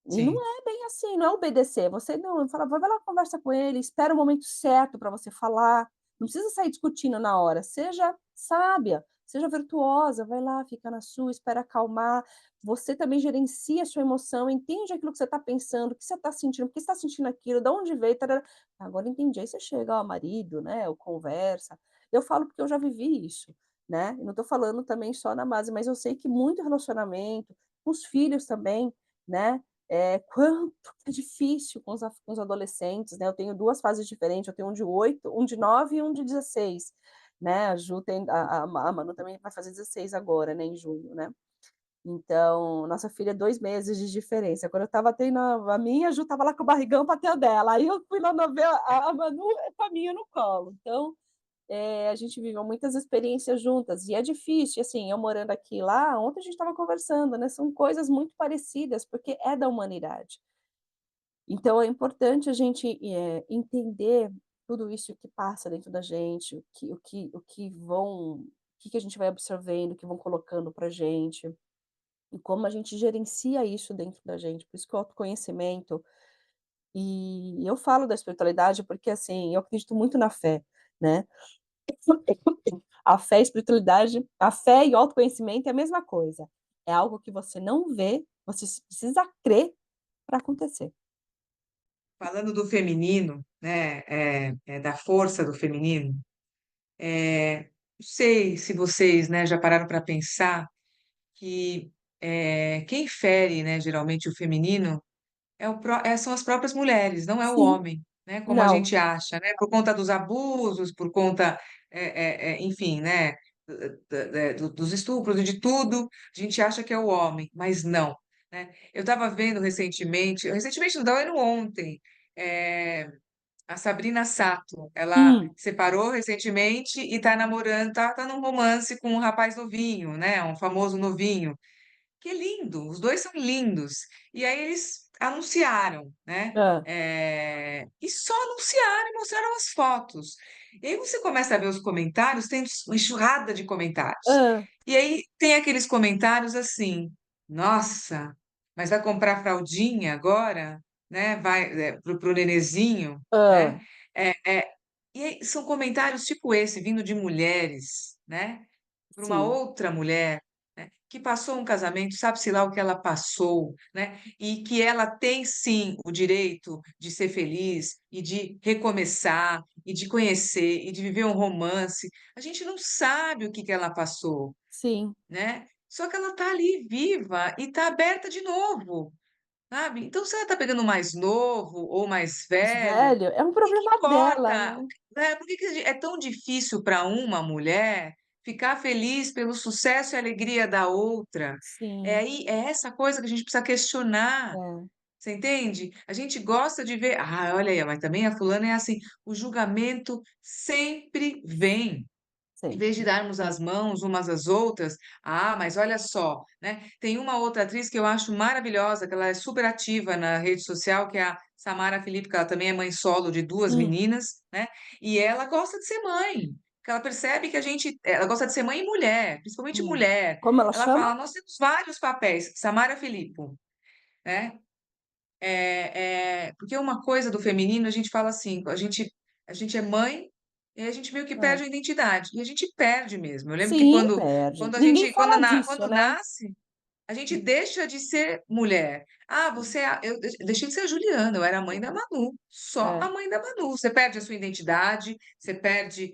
E não sim. é bem assim, não é obedecer, você não, fala: "Vai lá, conversa com ele, espera o momento certo para você falar, não precisa sair discutindo na hora, seja sábia, seja virtuosa, vai lá, fica na sua, espera acalmar". Você também gerencia a sua emoção, entende aquilo que você está pensando, o que você está sentindo, por que você está sentindo aquilo, de onde veio, tarara. Agora entendi, aí você chega, ó, marido, né, ou conversa. Eu falo porque eu já vivi isso, né, eu não estou falando também só na base, mas eu sei que muito relacionamento, com os filhos também, né, quanto que é difícil com os adolescentes, né, eu tenho 2 fases diferentes, eu tenho um de 8, um de 9 e um de 16, né, a Ju tem a Manu também vai fazer 16 agora, né, em junho, né. Então, nossa filha é 2 meses de diferença, quando eu estava tendo a minha, a Ju estava lá com o barrigão para ter a dela, aí eu fui lá na ver a Manu com a minha no colo, então a gente viveu muitas experiências juntas e é difícil, assim, eu morando aqui e lá, ontem a gente estava conversando, né, são coisas muito parecidas, porque é da humanidade. Então é importante a gente, entender tudo isso que passa dentro da gente, o que a gente vai absorvendo, o que vão colocando pra gente, e como a gente gerencia isso dentro da gente. Por isso que o autoconhecimento e eu falo da espiritualidade, porque, assim, eu acredito muito na fé, né. A fé e espiritualidade a fé e o autoconhecimento é a mesma coisa. É algo que você não vê, você precisa crer para acontecer. Falando do feminino, né, da força do feminino, não sei se vocês, né, já pararam para pensar, que, quem fere, né, geralmente o feminino são as próprias mulheres, não é o Sim. homem, né, como a Não. gente acha, né, por conta dos abusos, por conta, enfim, né, dos estupros e de tudo, a gente acha que é o homem, mas não, né. Eu estava vendo recentemente não, estava vendo ontem, eh, a Sabrina Sato, ela Hum. separou recentemente e está namorando, tá num romance com um rapaz novinho, né, um famoso novinho. Que é lindo, os 2 são lindos. E aí eles anunciaram, né, Hã. e só anunciaram e mostraram as fotos. E aí você começa a ver os comentários, tem uma enxurrada de comentários. Hã. E aí tem aqueles comentários assim: "Nossa, mas vai comprar fraldinha agora, né, vai, para o nenenzinho", né. Hã. Eh eh, e aí são comentários tipo esse, vindo de mulheres, né, para uma Sim, outra mulher, né, que passou um casamento, sabe-se lá o que ela passou, né, e que ela tem sim o direito de ser feliz e de recomeçar, e de conhecer, e de viver um romance. A gente não sabe o que que ela passou, sim. né, só que ela está ali viva e está aberta de novo, sabe. Então se ela está pegando mais novo ou mais Mais velho, velho, é um que problema dela, importa? né. Por que que é tão difícil para uma mulher ficar feliz pelo sucesso e alegria da outra? Sim, É essa coisa que a gente precisa questionar, é, você entende? A gente gosta de ver: "Ah, olha aí, mas também a fulana é assim". O julgamento sempre vem. Em sempre. vez de darmos as mãos umas às outras, "Ah, mas olha só", né, tem uma outra atriz que eu acho maravilhosa, que ela é super ativa na rede social, que é a Samara Felipe, que ela também é mãe solo de 2 Hum, meninas, né, e ela gosta de ser mãe, porque ela percebe que ela gosta de ser mãe e mulher, principalmente hum. mulher. Como ela Ela chama? fala: "Nós temos vários papéis", Samara Filippo, né. Porque uma coisa do feminino, a gente fala assim, a gente é mãe, e aí a gente meio que Hã. perde a identidade, e a gente perde mesmo. Eu lembro que Sim, quando perde. quando a Ninguém gente fala disso, quando né. nasce, a gente deixa de ser mulher. "Ah, você é a", eu deixei de ser a Juliana, eu era a mãe da Manu, só É, a mãe da Manu. Você perde a sua identidade, você perde,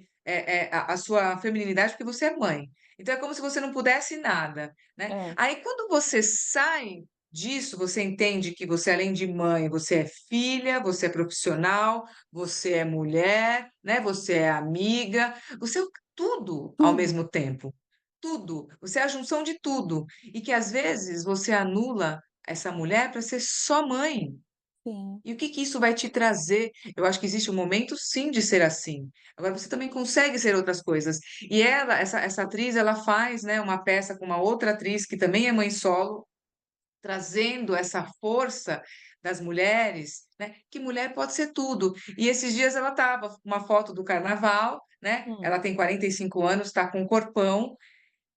a sua feminilidade, porque você é mãe. Então é como se você não pudesse nada, né. é. Aí quando você sai disso, você entende que você, além de mãe, você é filha, você é profissional, você é mulher, né, você é amiga, você é tudo ao Tudo. mesmo tempo. Tudo, você é a junção de tudo. E que às vezes você anula essa mulher para ser só mãe. Sim. E o que que isso vai te trazer? Eu acho que existe um momento sim de ser assim. Agora você também consegue ser outras coisas. E essa atriz, ela faz, né, uma peça com uma outra atriz que também é mãe solo, trazendo essa força das mulheres, né, que mulher pode ser tudo. E esses dias ela estava uma foto do carnaval, né, Hum. ela tem 45 anos, está com um corpão,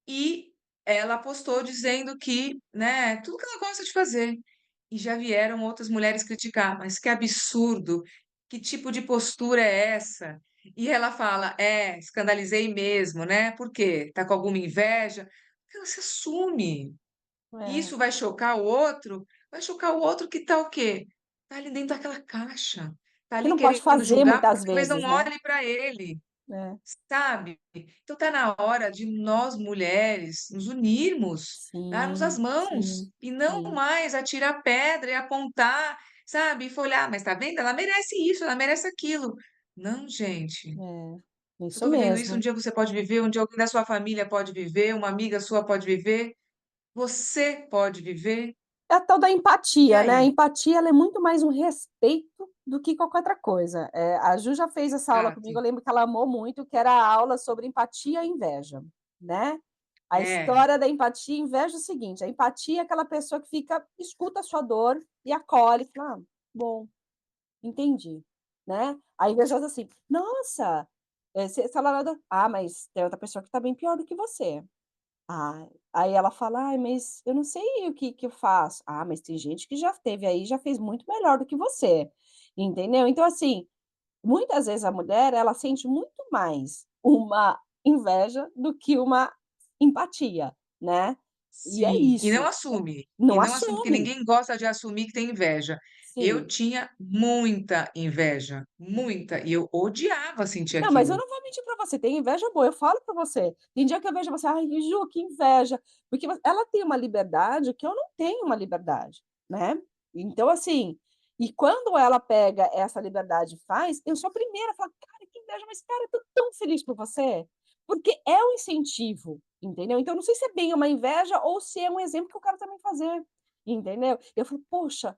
e ela postou dizendo que, né, tudo que ela gosta de fazer. E já vieram outras mulheres criticar: "Mas que absurdo, que tipo de postura é essa?". E ela fala: "É, escandalizei mesmo, né, por quê? Tá com alguma inveja?". Porque ela se assume. É. Isso vai chocar o outro? Vai chocar o outro que tá o quê? Tá ali dentro daquela caixa, tá Que ali não pode querendo fazer julgar, muitas porque talvez não vezes, né. olhe para ele. É. Sabe? Então tá na hora de nós mulheres nos unirmos, darmos as Sim, mãos sim, e não sim. mais atirar pedra e apontar, sabe? E for olhar: "Mas tá vendo? Ela merece isso, ela merece aquilo". Não, gente. É, Eu isso tô vivendo isso, um mesmo. dia você pode viver, um dia alguém da sua família pode viver, uma amiga sua pode viver, você pode viver. É a tal da E empatia, né, a aí? empatia ela é muito mais um respeito do que qualquer outra coisa. A Ju já fez essa aula Exato. comigo, eu lembro que ela amou muito, que era a aula sobre empatia e inveja, né. A É, história da empatia e inveja é o seguinte, a empatia é aquela pessoa que fica escuta a sua dor e acolhe, fala: "Ah, bom, entendi", né. A invejosa assim: "Nossa, você fala nada, ah, mas tem outra pessoa que está bem pior do que você". Ah, aí ela fala: "Ai, mas eu não sei o que que eu faço". "Ah, mas tem gente que já esteve aí, já fez muito melhor do que você", entendeu? Então, assim, muitas vezes a mulher, ela sente muito mais uma inveja do que uma empatia, né. E é Sim, isso, né. e Não não assume, porque assume. ninguém gosta de assumir que tem inveja. Eu Sim. tinha muita inveja, muita, e eu odiava sentir Não, mas eu aquilo. não vou mentir pra você, tem inveja boa, eu falo pra você. Tem dia que eu vejo você: "Ai, Ju, que inveja", porque vo ela tem uma liberdade que eu não tenho uma liberdade, né. Então, assim, e quando ela pega essa liberdade e faz, eu sou a primeira a falar: "Cara, que inveja, mas cara, eu tô tão feliz por você", porque é um incentivo, entendeu. Então não sei se é bem uma inveja ou se é um exemplo que eu quero também fazer, entendeu. Eu falo: "Poxa,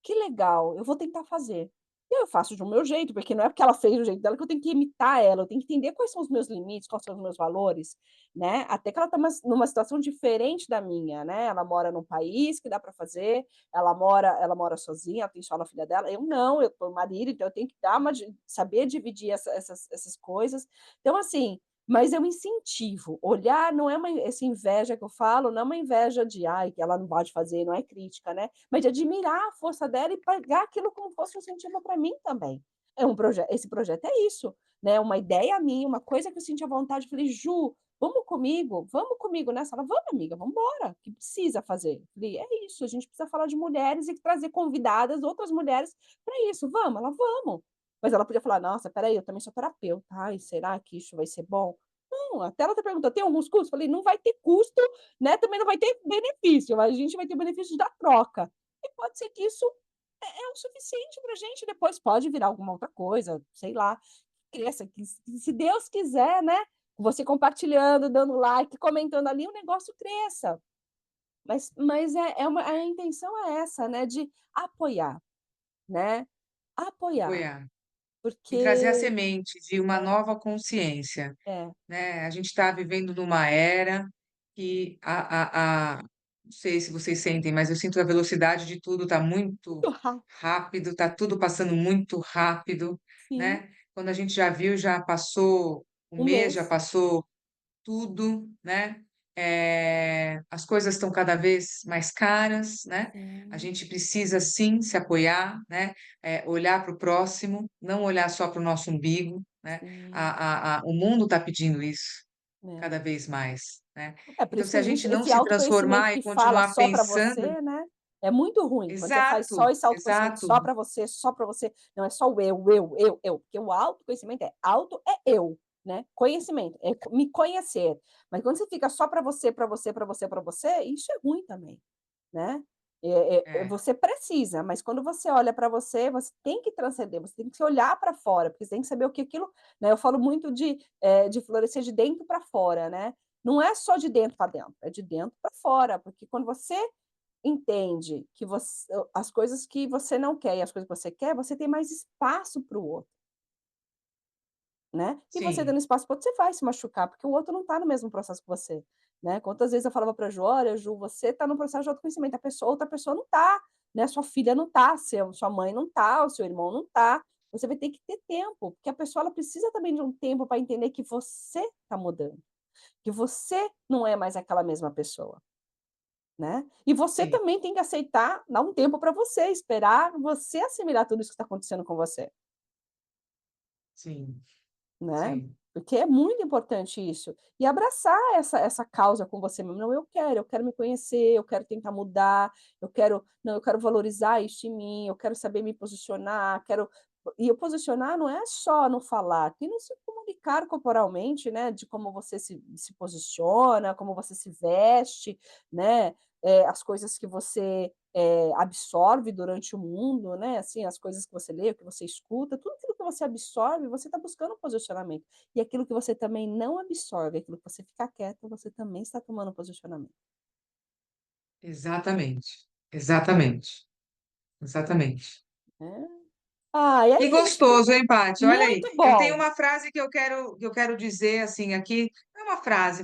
que legal, eu vou tentar fazer". E eu faço do meu jeito, porque não é porque ela fez do jeito dela que eu tenho que imitar ela, eu tenho que entender quais são os meus limites, quais são os meus valores, né. Até que ela tá numa situação diferente da minha, né, ela mora num país que dá para fazer, ela mora sozinha, ela tem só a filha dela, eu não, eu tô marido, então eu tenho que dar uma di saber dividir essas coisas. Então assim, mas eu incentivo, olhar não é uma essa inveja que eu falo, não é uma inveja de: "Ai, que ela não pode fazer", não é crítica, né, mas de admirar a força dela e pegar aquilo como fosse um incentivo para mim também. É um projeto esse projeto é isso, né, uma ideia minha, uma coisa que eu senti a vontade, falei: "Ju, vamos comigo nessa?" Ela: "Vamos amiga, vamos embora, que precisa fazer?" Falei: "É isso, a gente precisa falar de mulheres e trazer convidadas, outras mulheres para isso, vamos?" Ela: "Vamos." Mas ela podia falar: "Nossa, espera aí, eu também sou terapeuta, ai, será que isso vai ser bom?" Não, até ela até perguntou: "Tem alguns custos?" Falei: "Não vai ter custo, né, também não vai ter benefício, a gente vai ter benefício da troca." E pode ser que isso é o suficiente pra gente, depois pode virar alguma outra coisa, sei lá, cresça, que se Deus quiser, né, você compartilhando, dando like, comentando ali, o negócio cresça. Mas é uma a intenção é essa, né, de apoiar, né, apoiar, Apoiar. E trazer a porque semente de uma nova consciência, é, né. A gente está vivendo numa era que não sei se vocês sentem, mas eu sinto a velocidade de tudo está muito muito rápido, rápido, está tudo passando muito rápido, sim, né. Quando a gente já viu, já passou o um mês, já mês, passou tudo, né. As coisas estão cada vez mais caras, né. A sim, gente precisa sim se apoiar, né, olhar para o próximo, não olhar só para o nosso umbigo, né. sim, O mundo está pedindo isso, é. cada vez mais, né. É por Então isso se que a gente existe não esse se autoconhecimento transformar e que fala continuar só para pensando você, né, é muito ruim, quando você faz exato, só esse autoconhecimento exato, só para você, não é só o eu, porque o autoconhecimento auto é eu, né, conhecimento, é me conhecer, mas quando você fica só para você, para você, para você, para você, isso é ruim também, né. é, Você precisa, mas quando você olha para você, você tem que transcender, você tem que se olhar para fora, porque você tem que saber o que aquilo, né, eu falo muito de florescer de dentro para fora, né. Não é só de dentro para dentro, é de dentro para fora, porque quando você entende que as coisas que você não quer e as coisas que você quer, você tem mais espaço para o outro. Né, e você sim, dando espaço para o outro, você vai se machucar, porque o outro não está no mesmo processo que você, né. Quantas vezes eu falava pra Ju: "Olha Ju, você está no processo de autoconhecimento, outra pessoa não está, né, sua filha não está, sua mãe não está, o seu irmão não está, você vai ter que ter tempo, porque a pessoa ela precisa também de um tempo para entender que você está mudando, que você não é mais aquela mesma pessoa, né. E você sim, também tem que aceitar, dar um tempo para você, esperar você assimilar tudo isso que está acontecendo com você." sim, Né, sim, porque é muito importante isso. E abraçar essa causa com você mesmo: "Não, eu quero me conhecer, eu quero tentar mudar, eu quero valorizar isso em mim, eu quero saber me posicionar, quero", e o posicionar não é só no falar, tem no se comunicar corporalmente, né, de como você se posiciona, como você se veste, né, as coisas que você, absorve durante o mundo, né, assim, as coisas que você lê, o que você escuta, tudo aquilo que você absorve, você está buscando um posicionamento. E aquilo que você também não absorve, aquilo que você fica quieto, você também está tomando um posicionamento, exatamente, exatamente, exatamente. né. Ah, Que é isso. gostoso, hein, Paty? Olha aí, Muito eu tenho bom. uma frase que eu quero dizer, assim, aqui, não é uma frase,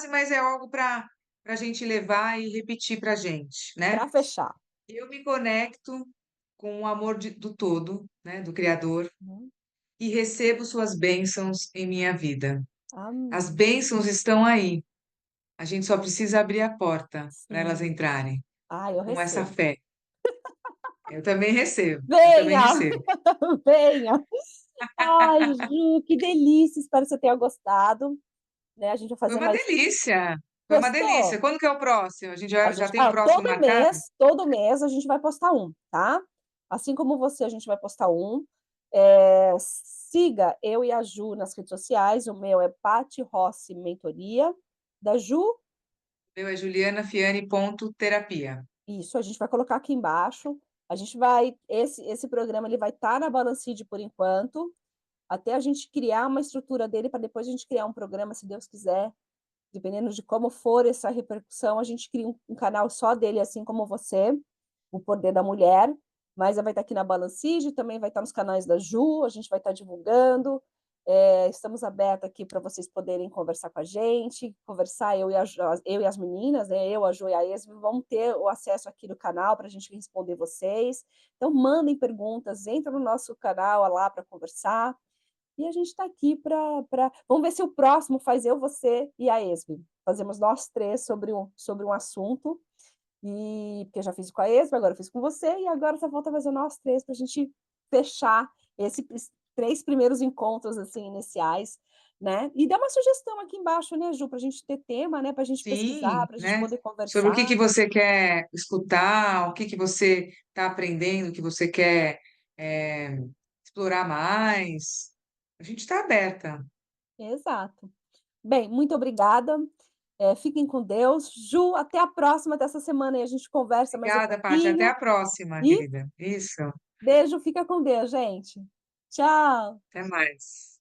mas é algo para a gente levar e repetir pra gente, né. Para fechar. Eu me conecto com o amor do todo, né, do Criador, Uhum. e recebo suas bênçãos em minha vida. As Amém. bênçãos estão aí, a gente só precisa abrir a porta para elas Sim. entrarem, Ah, eu com essa recebo. fé. Eu também Venha, recebo. venha. Ai, Ju, que delícia, espero que você tenha gostado, né, a gente vai Foi fazer uma mais delícia. Foi uma delícia. Gostou? Quando que é o próximo? A gente A já gente tem o próximo marcado? todo mês a gente vai postar um, tá. Assim como você, a gente vai postar um. Siga eu e a Ju nas redes sociais, o meu é Paty Rossi Mentoria, da Ju, Meu é julianafiane.terapia. isso, a gente vai colocar aqui embaixo. A gente vai esse programa ele vai estar na Balancid por enquanto, até a gente criar uma estrutura dele para depois a gente criar um programa, se Deus quiser, dependendo de como for essa repercussão, a gente cria um canal só dele, assim como você, o Poder da Mulher, mas vai estar aqui na Balancige, também vai estar nos canais da Ju, a gente vai estar divulgando. Estamos abertos aqui para vocês poderem conversar com a gente, conversar eu e as meninas, né? Eu, a Ju e a Esme, vamos ter o acesso aqui no canal para a gente responder vocês. Então, mandem perguntas, entra no nosso canal lá para conversar. E a gente está aqui para. Vamos ver se o próximo faz eu, você e a Esme. Fazemos nós três sobre um assunto. E porque eu já fiz com a Esme, agora eu fiz com você, e agora só falta fazer nós três para a gente fechar esses três primeiros encontros assim, iniciais. Né? E dá uma sugestão aqui embaixo, né, Ju, para a gente ter tema, né, para a gente pesquisar, Sim, para a gente né? poder Sobre o que conversar. você quer escutar, o que você está aprendendo, o que você quer explorar mais. A gente está aberta. Exato. Bem, muito obrigada. Fiquem com Deus. Ju, até a próxima dessa semana e a gente conversa mais um Obrigada, Paty. Até a pouquinho. próxima, E querida. Isso. beijo, fica com Deus, gente. Tchau. Até mais.